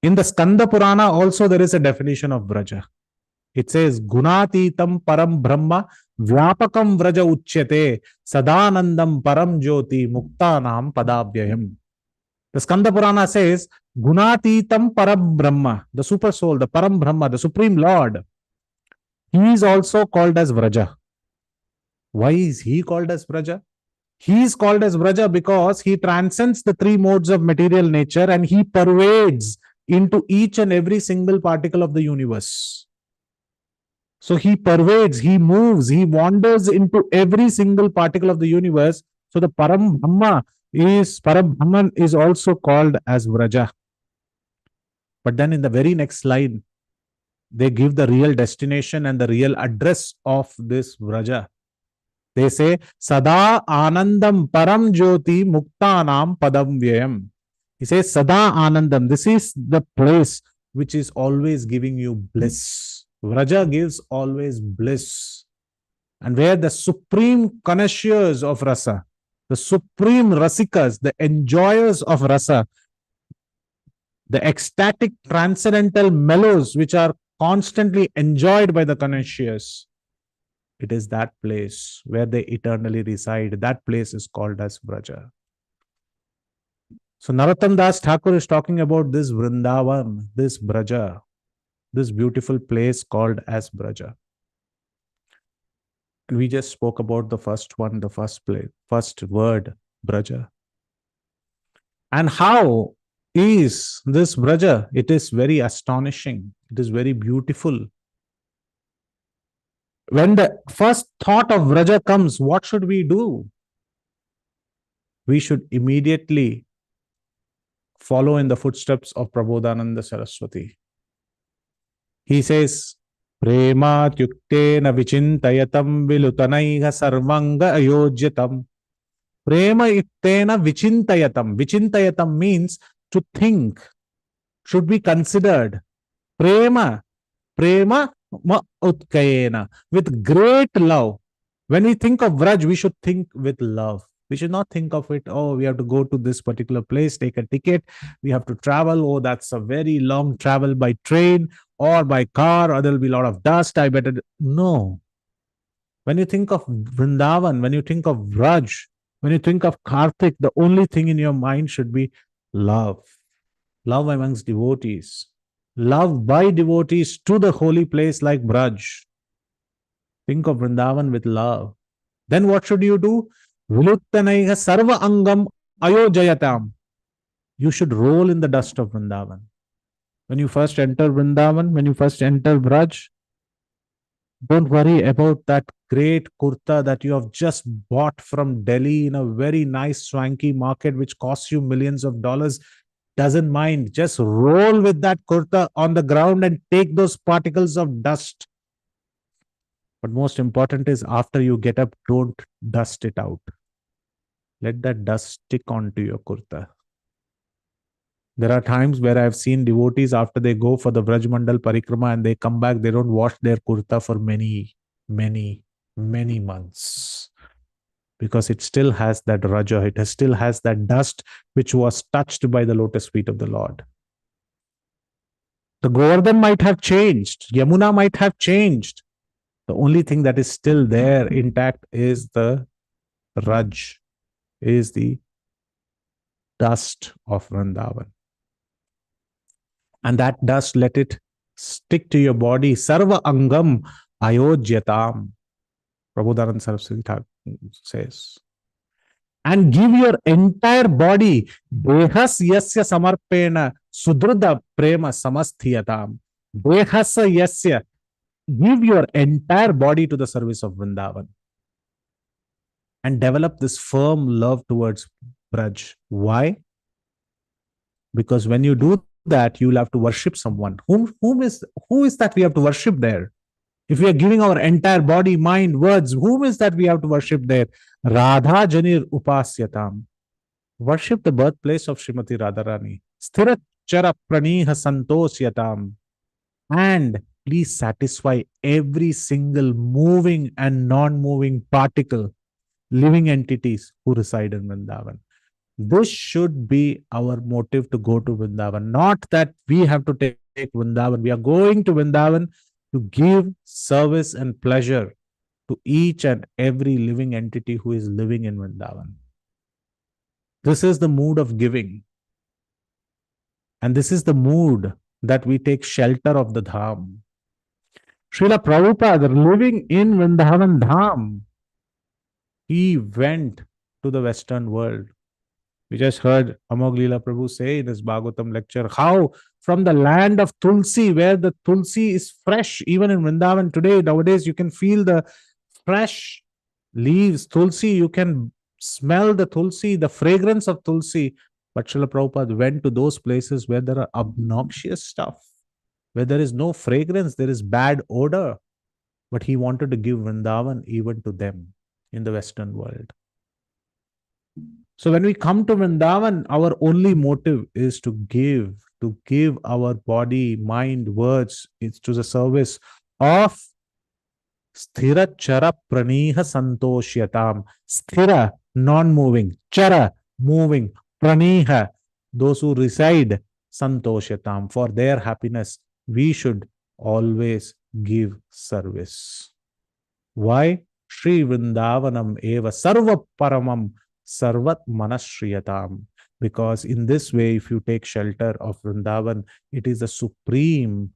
In the Skanda Purana also there is a definition of Vraja. It says, Gunatitam Param Brahma Vyapakam Vraja Uchyate Sadanandam Param Jyoti Muktanam Padabhyayam. The Skanda Purana says, Gunatitam Parabrahma, the super soul, the Param Brahma, the Supreme Lord. He is also called as Vraja. Why is he called as Vraja? He is called as Vraja because he transcends the three modes of material nature and he pervades into each and every single particle of the universe. So he pervades, he moves, he wanders into every single particle of the universe. So the Param is also called as Vraja. But then in the very next line, they give the real destination and the real address of this Vraja. They say, Sada Anandam Param Jyoti Muktanam Padam Vyayam. He says, Sada Anandam. This is the place which is always giving you bliss. Vraja gives always bliss. And where the supreme connoisseurs of rasa, the supreme rasikas, the enjoyers of rasa, the ecstatic transcendental mellows which are constantly enjoyed by the connoisseurs, it is that place where they eternally reside. That place is called as Vraja. So Narottam Das Thakur is talking about this Vrindavan, this Braja, this beautiful place called as Braja. And we just spoke about the first one, the first place, first word, Braja. And how is this Braja? It is very astonishing. It is very beautiful. When the first thought of Vraja comes, what should we do? We should immediately follow in the footsteps of Prabodhananda Saraswati. He says, Prema tyuktena vichintayatam vilutanaiha sarvanga ayojyatam. Prema yuktena vichintayatam. Vichintayatam means to think, should be considered. Prema ma utkayena, with great love. When we think of Vraj, we should think with love. We should not think of it, oh, we have to go to this particular place, take a ticket, we have to travel, oh, that's a very long travel by train or by car, or there'll be a lot of dust, I better... No. When you think of Vrindavan, when you think of Vraj, when you think of Karthik, the only thing in your mind should be love. Love amongst devotees. Love by devotees to the holy place like Braj. Think of Vrindavan with love. Then what should you do? Viluttanaiha sarva angam ayojayatam. You should roll in the dust of Vrindavan. When you first enter Vrindavan, when you first enter Braj, don't worry about that great kurta that you have just bought from Delhi in a very nice swanky market which costs you millions of dollars. Doesn't mind. Just roll with that kurta on the ground and take those particles of dust. But most important is after you get up, don't dust it out. Let that dust stick onto your kurta. There are times where I've seen devotees after they go for the Vraj Mandal Parikrama and they come back, they don't wash their kurta for many months. Because it still has that raja, it still has that dust which was touched by the lotus feet of the Lord. The Govardhan might have changed, Yamuna might have changed. The only thing that is still there intact is the Raj, is the dust of Vrindavan. And that dust, let it stick to your body. Sarva angam ayojyatam. Prabodhananda Saraswati says. And give your entire body. Dehas yasya samarpena sudruda prema samasthiyatam. Dehas yasya. Give your entire body to the service of Vrindavan. And develop this firm love towards Braj. Why? Because when you do that, you'll have to worship someone. Who is that we have to worship there? If we are giving our entire body, mind, words, whom is that we have to worship there? Radha Janir Upasyatam. Worship the birthplace of Srimati Radharani. Sthira Chara Praniha Santosyatam. And please satisfy every single moving and non-moving particle, living entities who reside in Vrindavan. This should be our motive to go to Vrindavan. Not that we have to take Vrindavan. We are going to Vrindavan to give service and pleasure to each and every living entity who is living in Vrindavan. This is the mood of giving. And this is the mood that we take shelter of the Dham. Srila Prabhupada, living in Vrindavan Dham, he went to the Western world. We just heard Amog Leela Prabhu say in his Bhagavatam lecture how from the land of Tulsi, where the Tulsi is fresh, even in Vrindavan today, nowadays you can feel the fresh leaves, Tulsi, you can smell the Tulsi, the fragrance of Tulsi. But Srila Prabhupada went to those places where there are obnoxious stuff, where there is no fragrance, there is bad odor. But he wanted to give Vrindavan even to them in the Western world. So when we come to Vrindavan, our only motive is to give our body, mind, words, it's to the service of Sthira Chara Praniha Santosyatam. Sthira, non-moving. Chara, moving. Praniha, those who reside, Santosyatam. For their happiness, we should always give service. Why? Sri Vrindavanam eva sarva paramam sarvat manashriyatam. Because in this way, if you take shelter of Vrindavan, it is the supreme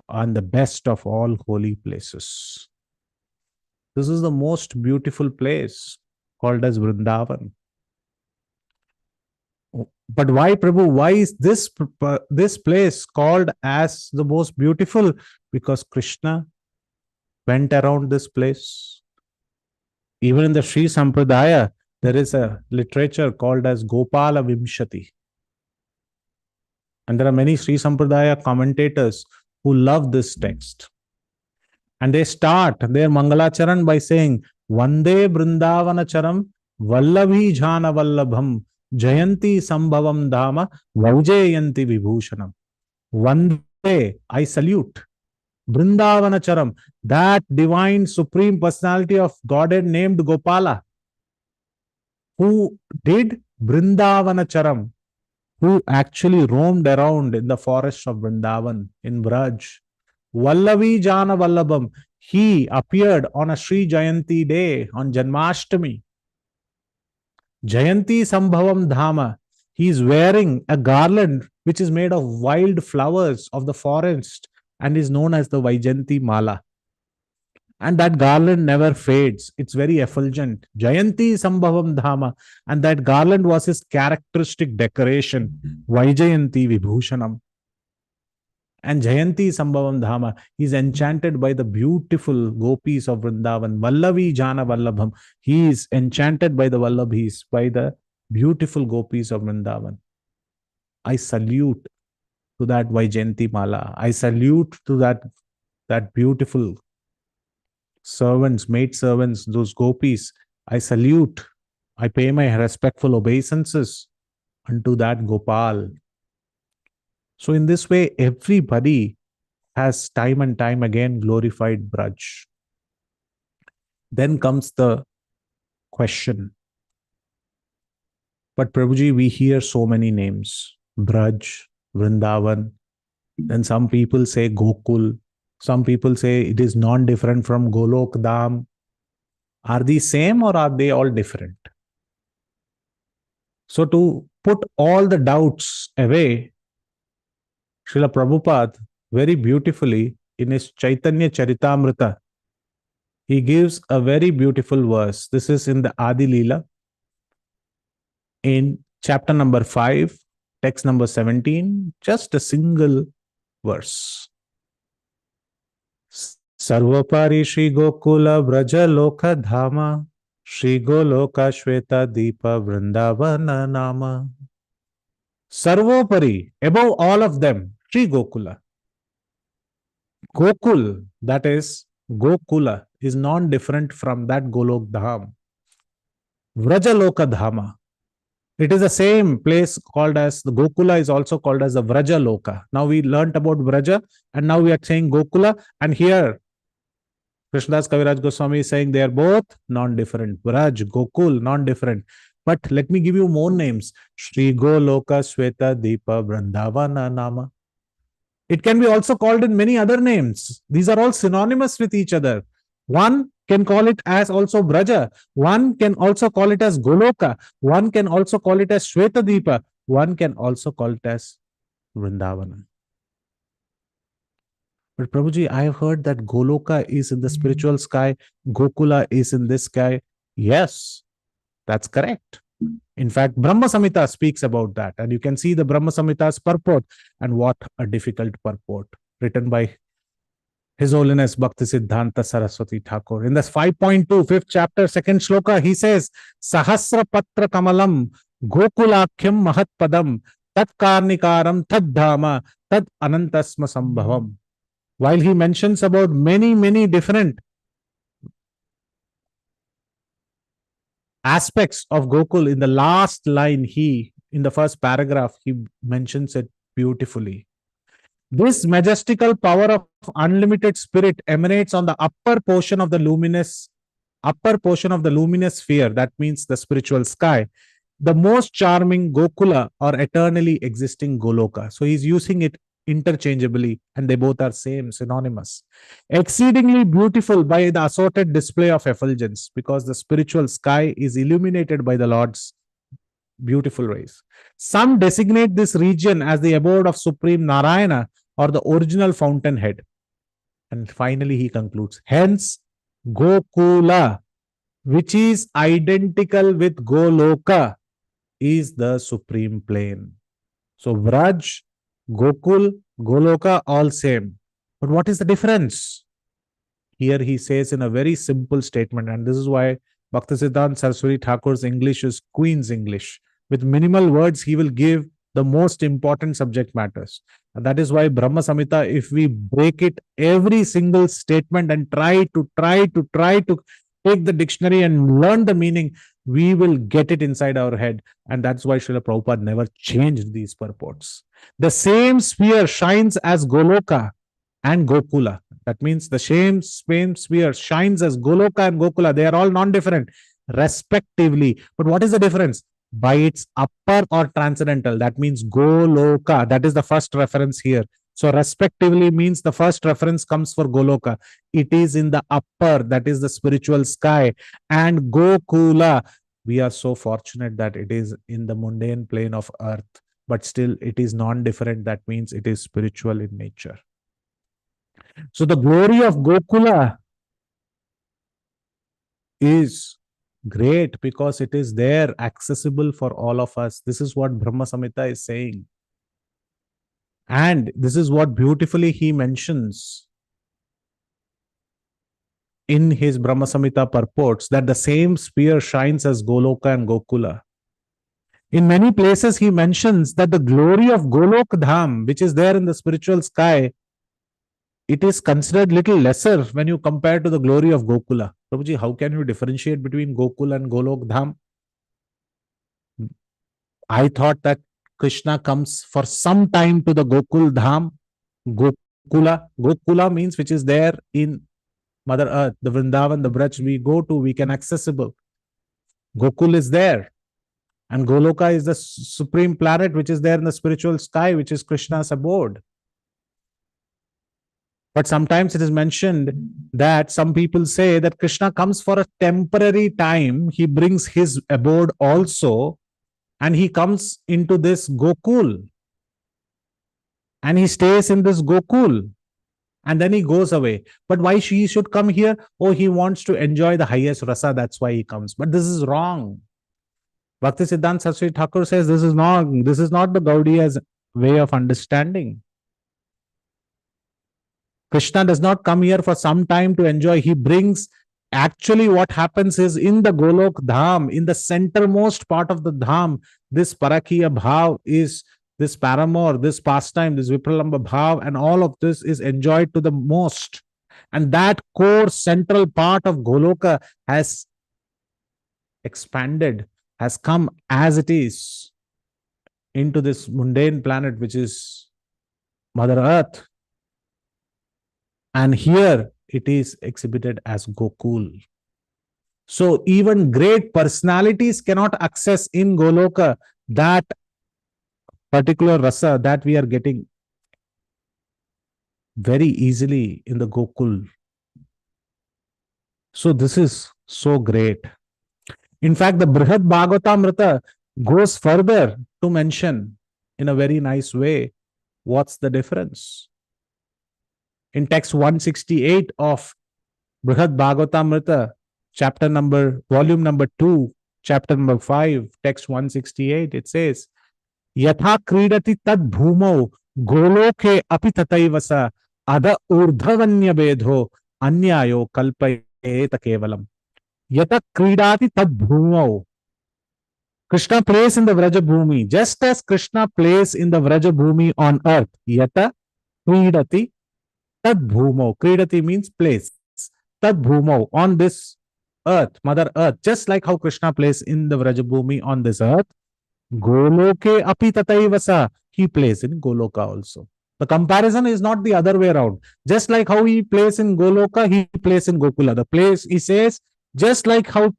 and the best of all holy places. This is the most beautiful place called as Vrindavan. But why, Prabhu? Why is this place called as the most beautiful? Because Krishna went around this place. Even in the Sri Sampradaya, there is a literature called as Gopala Vimshati. And there are many Sri Sampradaya commentators who love this text. And they start their Mangalacharan by saying, Vande Vrindavanacharam Vallavi Jhana Vallabham Jayanti Sambhavam Dhama Vaujayanti Vibhushanam. Vande, I salute. Vrindavanacharam, that divine supreme personality of Godhead named Gopala, who did Vrindavanacharam, who actually roamed around in the forests of Vrindavan in Braj. Vallavi Jana Vallabham, he appeared on a Sri Jayanti day on Janmashtami. Jayanti Sambhavam Dhama, he is wearing a garland which is made of wild flowers of the forest and is known as the Vaijanti Mala. And that garland never fades. It's very effulgent. Jayanti Sambhavam Dhama. And that garland was his characteristic decoration. Vaijayanti Vibhushanam. And Jayanti Sambhavam Dhama, he's enchanted by the beautiful gopis of Vrindavan. Vallavi Jana Vallabham. He is enchanted by the Vallabhis, by the beautiful gopis of Vrindavan. I salute to that Vaijayanti Mala. I salute to that beautiful servants, maid servants, those gopis. I salute. I pay my respectful obeisances unto that Gopal. So in this way, everybody has time and time again glorified Braj. Then comes the question. But Prabhuji, we hear so many names. Braj, Vrindavan. Then some people say Gokul. Some people say it is non-different from Golok Dham. Are these same or are they all different? So to put all the doubts away, Srila Prabhupada very beautifully in his Chaitanya Charitamrita, he gives a very beautiful verse. This is in the Adi Leela in chapter number 5, text number 17, just a single verse. Sarvapari Shri Gokula Braja Loka Dhama Shri Goloka Shweta Deepa Vrindavana Nama. Sarvopari, above all of them, Shri Gokula. Gokul, that is Gokula, is non-different from that Golok Dham. Vrajaloka Dhama. It is the same place called as the Gokula is also called as the Vrajaloka. Now we learnt about Vraja and now we are saying Gokula, and here Krishnadas Kaviraj Goswami is saying they are both non-different. Vraj, Gokul, non-different. But let me give you more names. Shri Goloka Shweta Deepa Vrindavana Nama. It can be also called in many other names. These are all synonymous with each other. One can call it as also Braja. One can also call it as Goloka. One can also call it as Shweta Deepa. One can also call it as Vrindavana. But Prabhuji, I have heard that Goloka is in the spiritual sky, Gokula is in this sky. Yes, that's correct. In fact, Brahma Samhita speaks about that. And you can see the Brahma Samhita's purport. And what a difficult purport, written by His Holiness Bhakti Siddhanta Saraswati Thakur. In this 5.2, 5th chapter, 2nd shloka, he says, Sahasra Patra Kamalam Gokulakyam Mahat Padam Tat Karnikaram Tad Dhama Tad Anantasma Sambhavam. While he mentions about many different aspects of Gokul, in the last line, in the first paragraph, he mentions it beautifully. This majestical power of unlimited spirit emanates on the upper portion of the luminous sphere, that means the spiritual sky, the most charming Gokula or eternally existing Goloka. So he's using it interchangeably, and they both are same, synonymous. Exceedingly beautiful by the assorted display of effulgence, because the spiritual sky is illuminated by the Lord's beautiful rays. Some designate this region as the abode of Supreme Narayana or the original fountainhead. And finally he concludes, hence Gokula, which is identical with Goloka, is the supreme plane. So Vraj, Gokul, Goloka, all same. But what is the difference? Here he says in a very simple statement, and this is why Bhaktisiddhanta Saraswati Thakur's English is Queen's English. With minimal words, he will give the most important subject matters. And that is why Brahma Samhita, if we break it, every single statement, and try to take the dictionary and learn the meaning, we will get it inside our head. And that's why Srila Prabhupada never changed these purports. The same sphere shines as Goloka and Gokula. That means the same sphere shines as Goloka and Gokula. They are all non-different, respectively. But what is the difference? By its upper or transcendental. That means Goloka. That is the first reference here. So respectively means the first reference comes for Goloka. It is in the upper, that is the spiritual sky. And Gokula, we are so fortunate that it is in the mundane plane of earth. But still it is non-different. That means it is spiritual in nature. So the glory of Gokula is great because it is there, accessible for all of us. This is what Brahma Samhita is saying. And this is what beautifully he mentions in his Brahma Samhita purports, that the same sphere shines as Goloka and Gokula. In many places he mentions that the glory of Golok Dham, which is there in the spiritual sky, it is considered little lesser when you compare to the glory of Gokula. Prabhuji, how can you differentiate between Gokula and Golok Dham? I thought that Krishna comes for some time to the Gokul Dham. Gokula means which is there in Mother Earth, the Vrindavan, the Braj we go to, we can accessible. Gokul is there. And Goloka is the supreme planet which is there in the spiritual sky, which is Krishna's abode. But sometimes it is mentioned that some people say that Krishna comes for a temporary time. He brings his abode also, and he comes into this Gokul. And he stays in this Gokul. And then he goes away. But why he should come here? Oh, he wants to enjoy the highest rasa. That's why he comes. But this is wrong. Bhakti Siddhanta Saraswati Thakur says this is wrong. This is not the Gaudiya's way of understanding. Krishna does not come here for some time to enjoy. He brings, actually what happens is in the Golok Dham, in the centermost part of the Dham, this Parakiya Bhav is this paramour, this pastime, this Vipralamba Bhav, and all of this is enjoyed to the most. And that core central part of Goloka has expanded, has come as it is into this mundane planet, which is Mother Earth. And here it is exhibited as Gokul. So even great personalities cannot access in Goloka that particular rasa that we are getting very easily in the Gokul. So this is so great. In fact, the Brihad Bhagavatamrita goes further to mention in a very nice way What's the difference? In text 168 of Brihad Bhagavatamrita, volume number 2, chapter number 5, text 168, it says, Yatha kridati tad bhumau goloke api tataiva sa ada urdhavanya bedho anyayo kalpayeta kevalam. Yata kridati tad bhumau. Krishna plays in the Vraja Bhumi, just as Krishna plays in the Vraja Bhumi on earth. Yata kridati tad bhumau. Kridati means plays. Tad bhumau, on this earth, Mother Earth, just like how Krishna plays in the Vraja Bhumi on this earth. Goloke api tataivasa. He plays in Goloka also. The comparison is not the other way around. Just like how he plays in Goloka, he plays in Gokula. The place, he says, just like how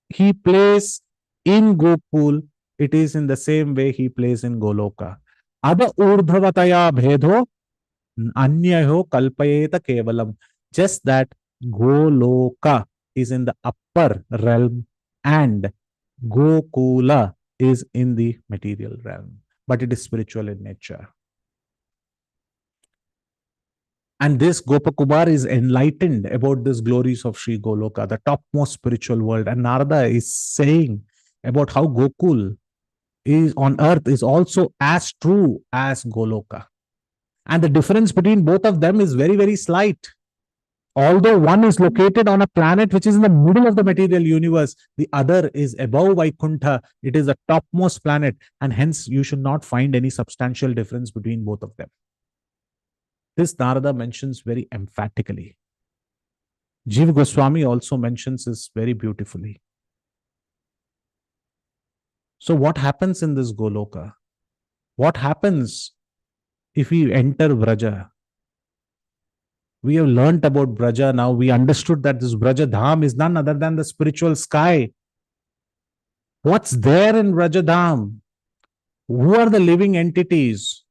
he plays in Gokul, it is in the same way he plays in Goloka. Ada urdhavataya bhedo anyaho kalpayeta kevalam. Just that Goloka is in the upper realm and Gokula is in the material realm, but it is spiritual in nature. And this Gopakumar is enlightened about these glories of Sri Goloka, the topmost spiritual world. And Narada is saying about how Gokul is on earth is also as true as Goloka. And the difference between both of them is very, very slight. Although one is located on a planet which is in the middle of the material universe, the other is above Vaikuntha. It is the topmost planet, and hence you should not find any substantial difference between both of them. This Narada mentions very emphatically. Jiva Goswami also mentions this very beautifully. So what happens in this Goloka? What happens if we enter Vraja? We have learnt about Braja now. We understood that this Braja Dham is none other than the spiritual sky. What's there in Braja Dham? Who are the living entities?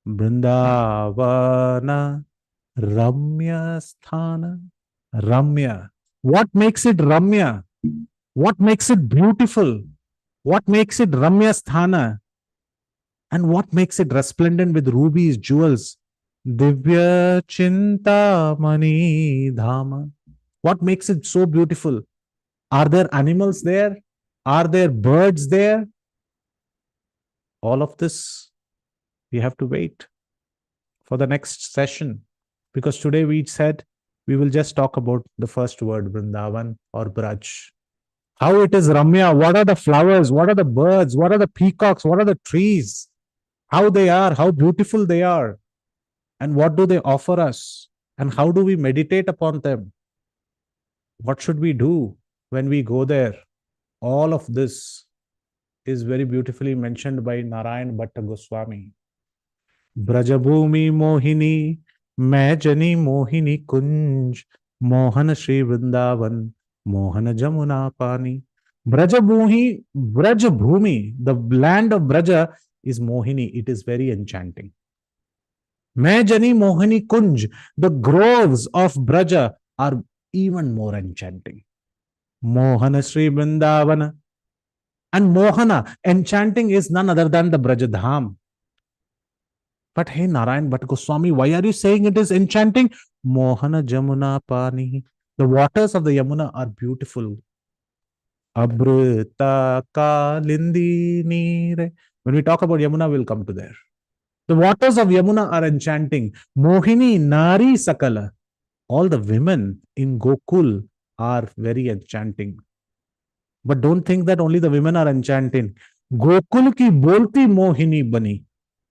Vrindavana, Ramya, Sthana. Ramya. What makes it Ramya? What makes it beautiful? What makes it Ramya Sthana? And what makes it resplendent with rubies, jewels? Divya Chintamani Dhama. What makes it so beautiful? Are there animals there? Are there birds there? All of this, we have to wait for the next session. Because today we said we will just talk about the first word, Vrindavan or Braj. How it is Ramya, what are the flowers, what are the birds, what are the peacocks, what are the trees, how they are, how beautiful they are. And what do they offer us? And how do we meditate upon them? What should we do when we go there? All of this is very beautifully mentioned by Narayan Bhatta Goswami. Brajabhumi Mohini, Majani Mohini Kunj, Mohan Shri Vrindavan, Mohan Jamuna Pani. Brajabhumi, the land of Braja is Mohini. It is very enchanting. Majani Mohini Kunj, the groves of Braja are even more enchanting. Mohana Sri Vrindavana. And Mohana, enchanting is none other than the Braja Dham. But hey, Narayan Bhatta Goswami, why are you saying it is enchanting? Mohana Jamuna Pani. The waters of the Yamuna are beautiful. Abrita Kalindi Neere. When we talk about Yamuna, we'll come to there. The waters of Yamuna are enchanting. Mohini Nari Sakala. All the women in Gokul are very enchanting. But don't think that only the women are enchanting. Gokul ki bolti Mohini bani.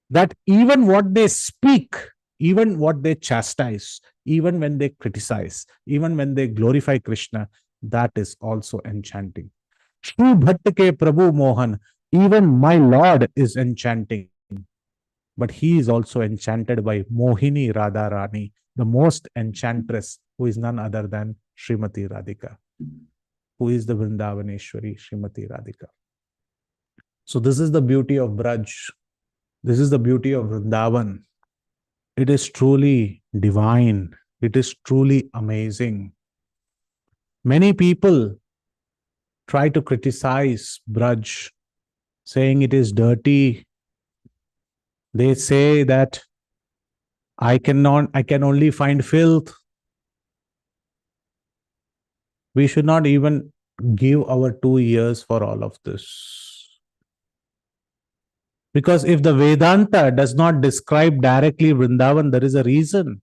That even what they speak, even what they chastise, even when they criticize, even when they glorify Krishna, that is also enchanting. Shri Bhatta ke Prabhu Mohan, even my Lord is enchanting. But he is also enchanted by Mohini Radharani, the most enchantress, who is none other than Srimati Radhika, who is the Vrindavaneshwari, Srimati Radhika. So this is the beauty of Braj. This is the beauty of Vrindavan. It is truly divine. It is truly amazing. Many people try to criticize Braj, saying it is dirty, They say that I can only find filth. We should not even give our 2 years for all of this. Because if the Vedanta does not describe directly Vrindavan, there is a reason.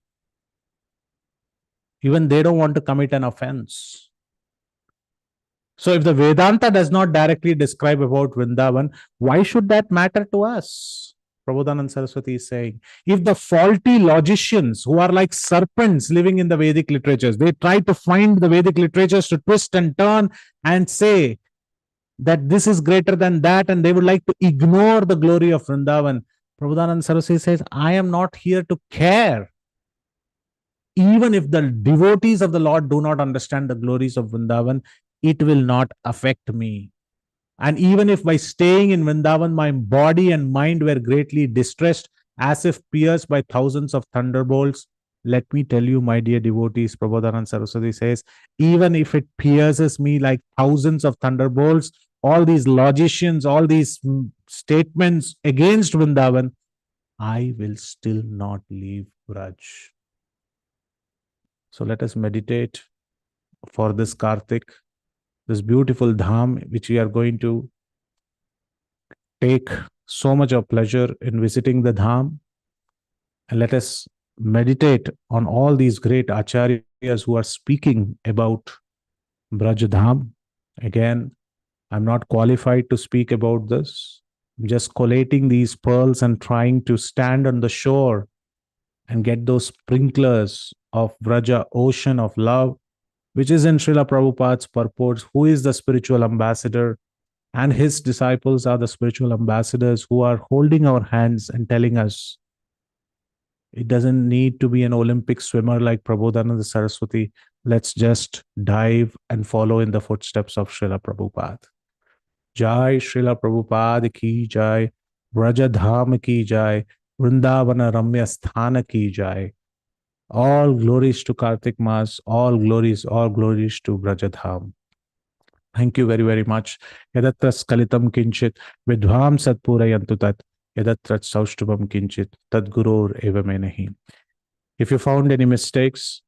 Even they don't want to commit an offense. So if the Vedanta does not directly describe about Vrindavan, why should that matter to us? Prabodhanand Saraswati is saying, if the faulty logicians who are like serpents living in the Vedic literatures, they try to find the Vedic literatures to twist and turn and say that this is greater than that, and they would like to ignore the glory of Vrindavan. Prabodhanand Saraswati says, I am not here to care. Even if the devotees of the Lord do not understand the glories of Vrindavan, it will not affect me. And even if by staying in Vrindavan, my body and mind were greatly distressed, as if pierced by thousands of thunderbolts, let me tell you, my dear devotees, Prabodhanand Saraswati says, even if it pierces me like thousands of thunderbolts, all these logicians, all these statements against Vrindavan, I will still not leave Braj. So let us meditate for this Kartik, this beautiful dham, which we are going to take so much of pleasure in visiting the dham. And let us meditate on all these great acharyas who are speaking about Braj Dham. Again, I'm not qualified to speak about this. I'm just collating these pearls and trying to stand on the shore and get those sprinklers of Vraja, ocean of love, which is in Srila Prabhupada's purports, who is the spiritual ambassador, and his disciples are the spiritual ambassadors who are holding our hands and telling us, it doesn't need to be an Olympic swimmer like Prabodhananda Saraswati. Let's just dive and follow in the footsteps of Srila Prabhupada. Jai Srila Prabhupada ki jai, Vraja Dham ki jai, Vrindavana Ramya Sthana ki jai. All glories to Kartik Mas, all glories to Vraja Dham. Thank you very, very much. Yadatra skalitam kinchit vidhvam satpurayantu tat. Yadatra saushtubam kinchit tadgurur evame nahi. If you found any mistakes,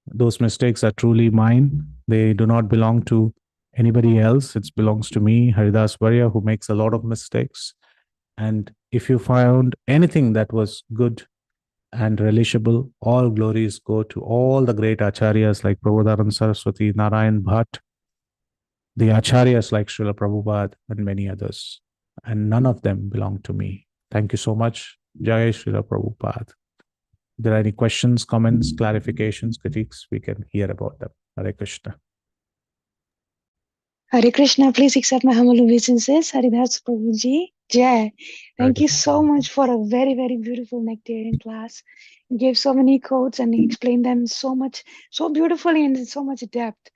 those mistakes are truly mine. They do not belong to anybody else. It belongs to me, Haridas Varya, who makes a lot of mistakes. And if you found anything that was good and relishable, all glories go to all the great acharyas like Prabodhananda Saraswati, Narayan Bhatt, the acharyas like Srila Prabhupada, and many others. And none of them belong to me. Thank you so much. Jai Srila Prabhupada. If there are any questions, comments, clarifications, critiques, we can hear about them. Hare Krishna. Hare Krishna, please accept my humble obeisances. Haridas Prabhuji. Jai. Thank you so much for a very, very beautiful nectarian class. You gave so many quotes and explained them so much, so beautifully and in so much depth.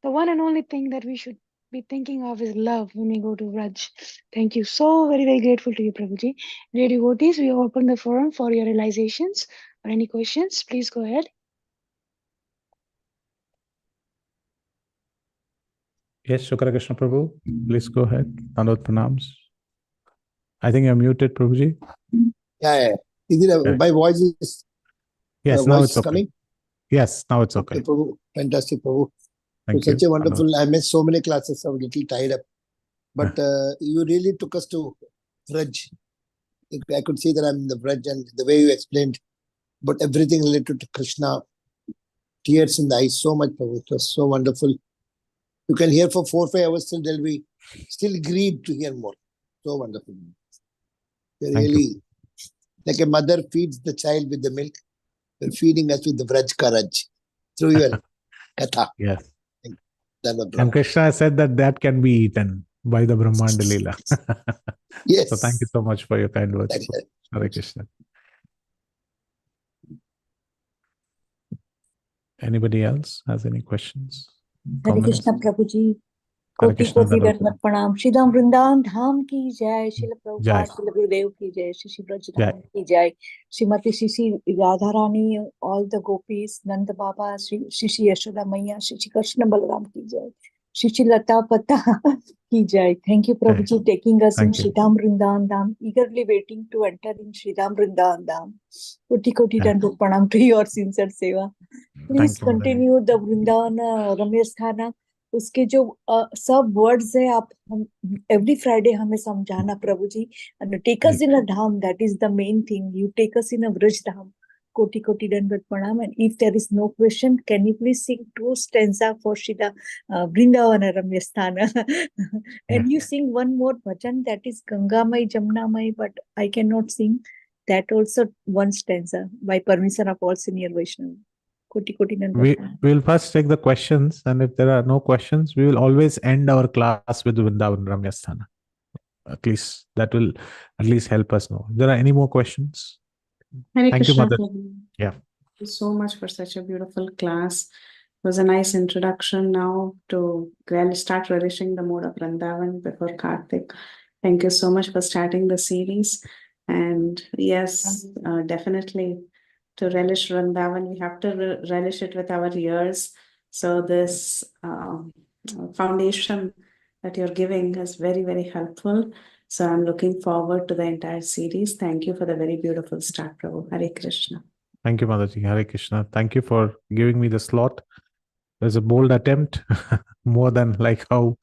The one and only thing that we should be thinking of is love when we go to Raj. Thank you. So very, very grateful to you, Prabhuji. Dear devotees, we open the forum for your realizations or any questions. Please go ahead. Yes, Shukra Krishna Prabhu, please go ahead. Dandavata pranams. I think you're muted, Prabhuji. Yeah. Is it my voice is Yes, now it's okay. coming? Yes, now it's okay. Prabhu. Fantastic, Prabhu. Thank Such you. a wonderful, I missed so many classes, I'm a little tired up. But you really took us to Vraj. I could see that I'm in the Vraj, and the way you explained about everything related to Krishna, tears in the eyes, so much, Prabhu. It was so wonderful. You can hear for 4 or 5 hours, still they'll be still grieved to hear more. So wonderful. They're really like a mother feeds the child with the milk. They're feeding us with the Vraj Karaj through your katha. Yes. And Krishna said that can be eaten by the Brahmanda Leela. Yes. So thank you so much for your kind words. Hare Krishna. Anybody else has any questions? Hare Krishna Prabhuji. Koti koti dandat pranam. Shridham Vrindavan Dham ki jai. Srila Prabhupada, Srila Gurudev ki jai. Shri Braj Dham ki jai. Srimati Shri Radharani, all the gopis, Nanda Baba, Shri Yashoda Maiya, Shri Krishna Balaram ki jai. Shri Lata Pata, Ki Jai. Thank you, Jai. Prabhuji, taking us in Thank you. Shridham Vrindavan Dham, eagerly waiting to enter in Shridham Vrindavan Dham. Koti Koti Yeah. Dandat Pranam to your sincere seva. Please Thank you, Mother. continue the Vrindavan रम्य स्थाना. उसके जो सब words है आप हम every Friday हमें समझाना प्रभु जी. And take us in a dham, that is the main thing. You take us in a vraj dham. Koti Koti Dandat Pranam. And if there is no question, can you please sing 2 stanza for Shida Vrindavana Ramya Sthana? And you sing one more bhajan, that is Ganga Mai Jamna Mai, but I cannot sing that also, one stanza by permission of all senior Vaishnava. Koti Koti Dandat Pranam. We'll first take the questions, and if there are no questions, we will always end our class with Vrindavan Ramya Sthana. At least that will at least help us know. If there are any more questions? Hare Thank you, Krishna, Mother. Prabhu. Yeah. Thank you so much for such a beautiful class. It was a nice introduction now to start relishing the mode of Vrindavan before Kartik. Thank you so much for starting the series. And yes, definitely to relish Vrindavan, we have to relish it with our ears. So this foundation that you're giving is very, very helpful. So I'm looking forward to the entire series. Thank you for the very beautiful start, Prabhu. Hare Krishna. Thank you, Mataji. Hare Krishna. Thank you for giving me the slot. It was a bold attempt, more than like how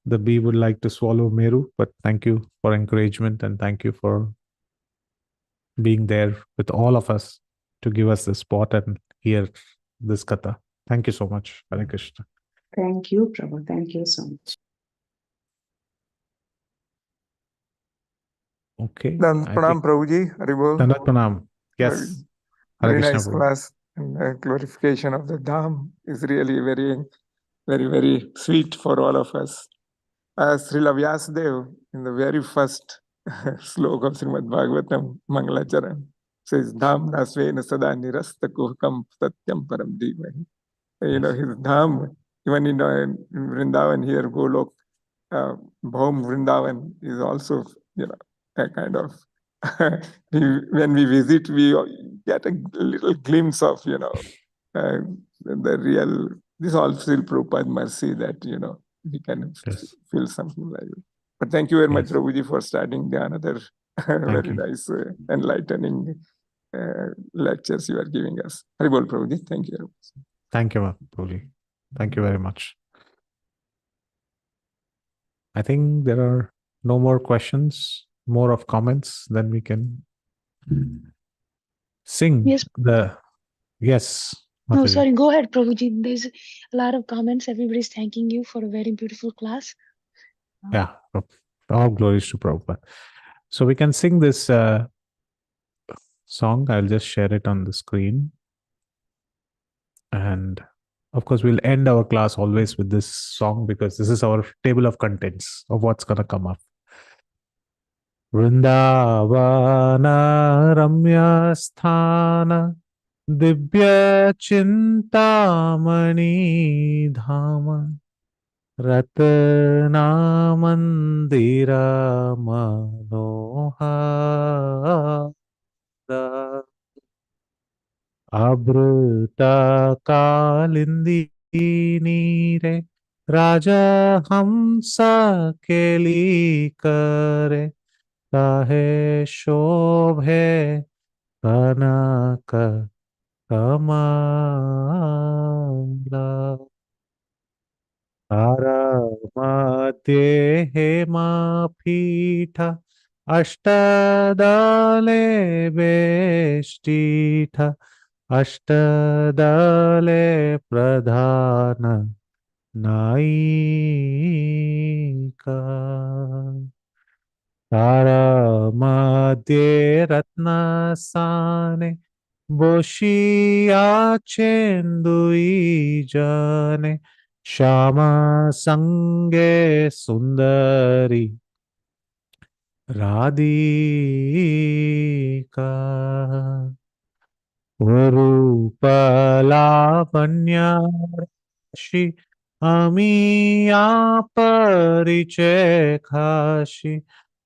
the bee would like to swallow Meru. But thank you for encouragement, and thank you for being there with all of us to give us the spot and hear this katha. Thank you so much. Hare Krishna. Thank you, Prabhu. Thank you so much. Okay. Pranam Prabhuji, Haribol. Dandat Pranam. Yes. Hare Very Krishna, nice Prabhu. class. And glorification of the Dham is really very, very, very sweet for all of us. Srila Vyasadeva, in the very first sloka of Srimad Bhagavatam, Mangalacharan, says, Dham nasvena sada nirasta kuhkam satyam param dhimahi. You know, his Dham, even in Vrindavan here, Golok, Bhaum Vrindavan is also, you know, a kind of, when we visit, we get a little glimpse of, you know, the real, this all Srila Prabhupada mercy that, you know, we can feel something like it. But thank you very much, Prabhuji, for starting the another very nice, enlightening lectures you are giving us. Haribol, Prabhuji, thank you very much. Thank you, Prabhuji. Thank you very much. I think there are no more questions, more of comments, then we can sing. Yes. Yes. No, Mataji. sorry, go ahead, Prabhuji. There's a lot of comments. Everybody's thanking you for a very beautiful class. Yeah. All glories to Prabhupada. So we can sing this song. I'll just share it on the screen. And of course, we'll end our class always with this song because this is our table of contents of what's going to come up. Vrindavana Ramya Sthana Divya Chintamani Dhama Ratna Mandira Manohara Abruta Kalindi Nire Raja Hamsa Keli Kare Tahe Shobhe Kanaka Kamala Aramadye Hema Pita Ashtadale Beshtita Ashtadale Pradhana Naika Taramadye Ratnasane Boshiya Chendui Jane Shama Sange Sundari Radhika Urupa Lavanya Rashi Amiya Pariche Khashi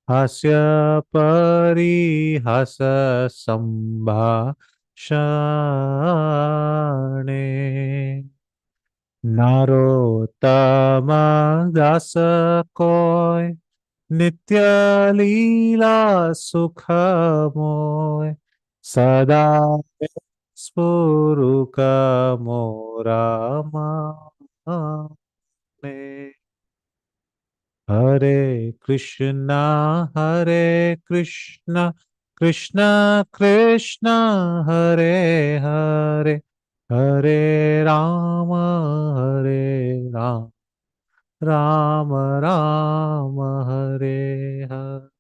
Hasya Parihasa Sambhashane Narottama dasa koi, Nitya Leela Sukhamoy, Sada Spuruka Morama. Hare Krishna, Krishna Krishna, Hare Hare, Hare Rama, Rama Rama, Hare Hare.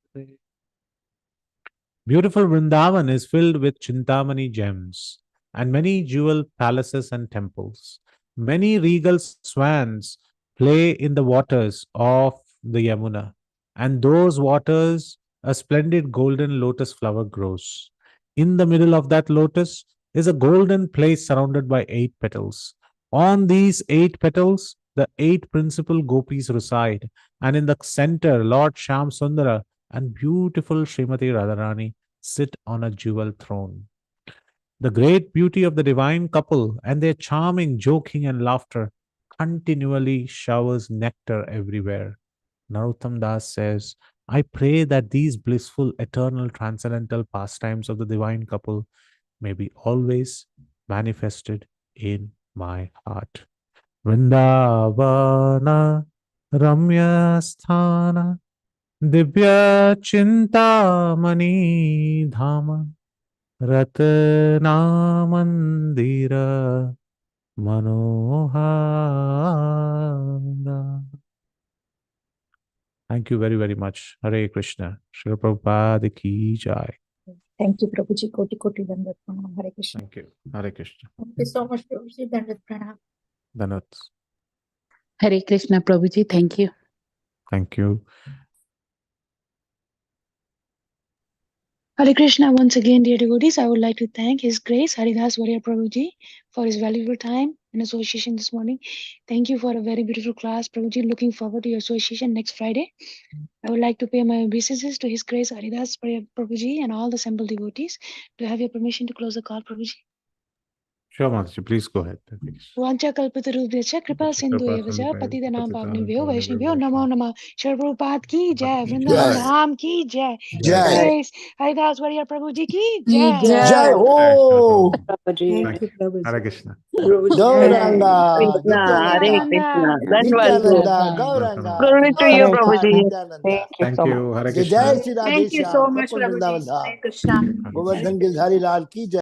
Beautiful Vrindavan is filled with Chintamani gems and many jewel palaces and temples. Many regal swans play in the waters of the Yamuna, and those waters a splendid golden lotus flower grows. In the middle of that lotus is a golden place surrounded by 8 petals. On these 8 petals, the 8 principal gopis reside, and in the center, Lord Sham Sundara and beautiful Srimati Radharani sit on a jewel throne. The great beauty of the divine couple and their charming joking and laughter continually showers nectar everywhere. Narottam Das says, I pray that these blissful, eternal, transcendental pastimes of the divine couple may be always manifested in my heart. Vrindavana, Ramya Sthana, Divya Chintamani Dhama, Ratnamandira Manohara. Thank you very, very much. Hare Krishna. Srila Prabhupada ki jai. Thank you, Prabhuji. Koti Koti Dandat Pranam. Hare Krishna. Thank you. Hare Krishna. Thank you so much, Prabhuji. Dandat Pranam. Danat. Hare Krishna, Prabhuji. Thank you. Thank you. Hare Krishna. Once again, dear devotees, I would like to thank His Grace Haridas Varya Prabhuji for his valuable time and association this morning. Thank you for a very beautiful class, Prabhuji. Looking forward to your association next Friday. I would like to pay my obeisances to His Grace Haridas Varya Prabhuji and all the assembled devotees. Do I have your permission to close the call, Prabhuji? Sure, Mataji, please go ahead. Please. Vancha kalpatarubhyacha kripa sindhu evacha patitanam pavnebhyo vaishnavyo namo namah. Shri Prabhupada ki jai, Vrindavan Jai. Dham ki jai, His Jai. Grace Haridas Varya Prabhuji ki Ki jai. jai. Jai ho. Prabhuji. Thank you. Hare Krishna. Gauranga, Krishna, Hare Nityananda, Krishna, Dhanavad Nityananda, Guru. Gauranga, Glory to you, Hare Krishna, Prabhuji. Nityananda. Thank you Thank so much. you. Hare Jai Jai Krishna. Shri Thank you so Radheshyam, much, Gopal Prabhuji. Vrindavan Dham. Hare Krishna. Govardhan Girdhari Lal ki jai.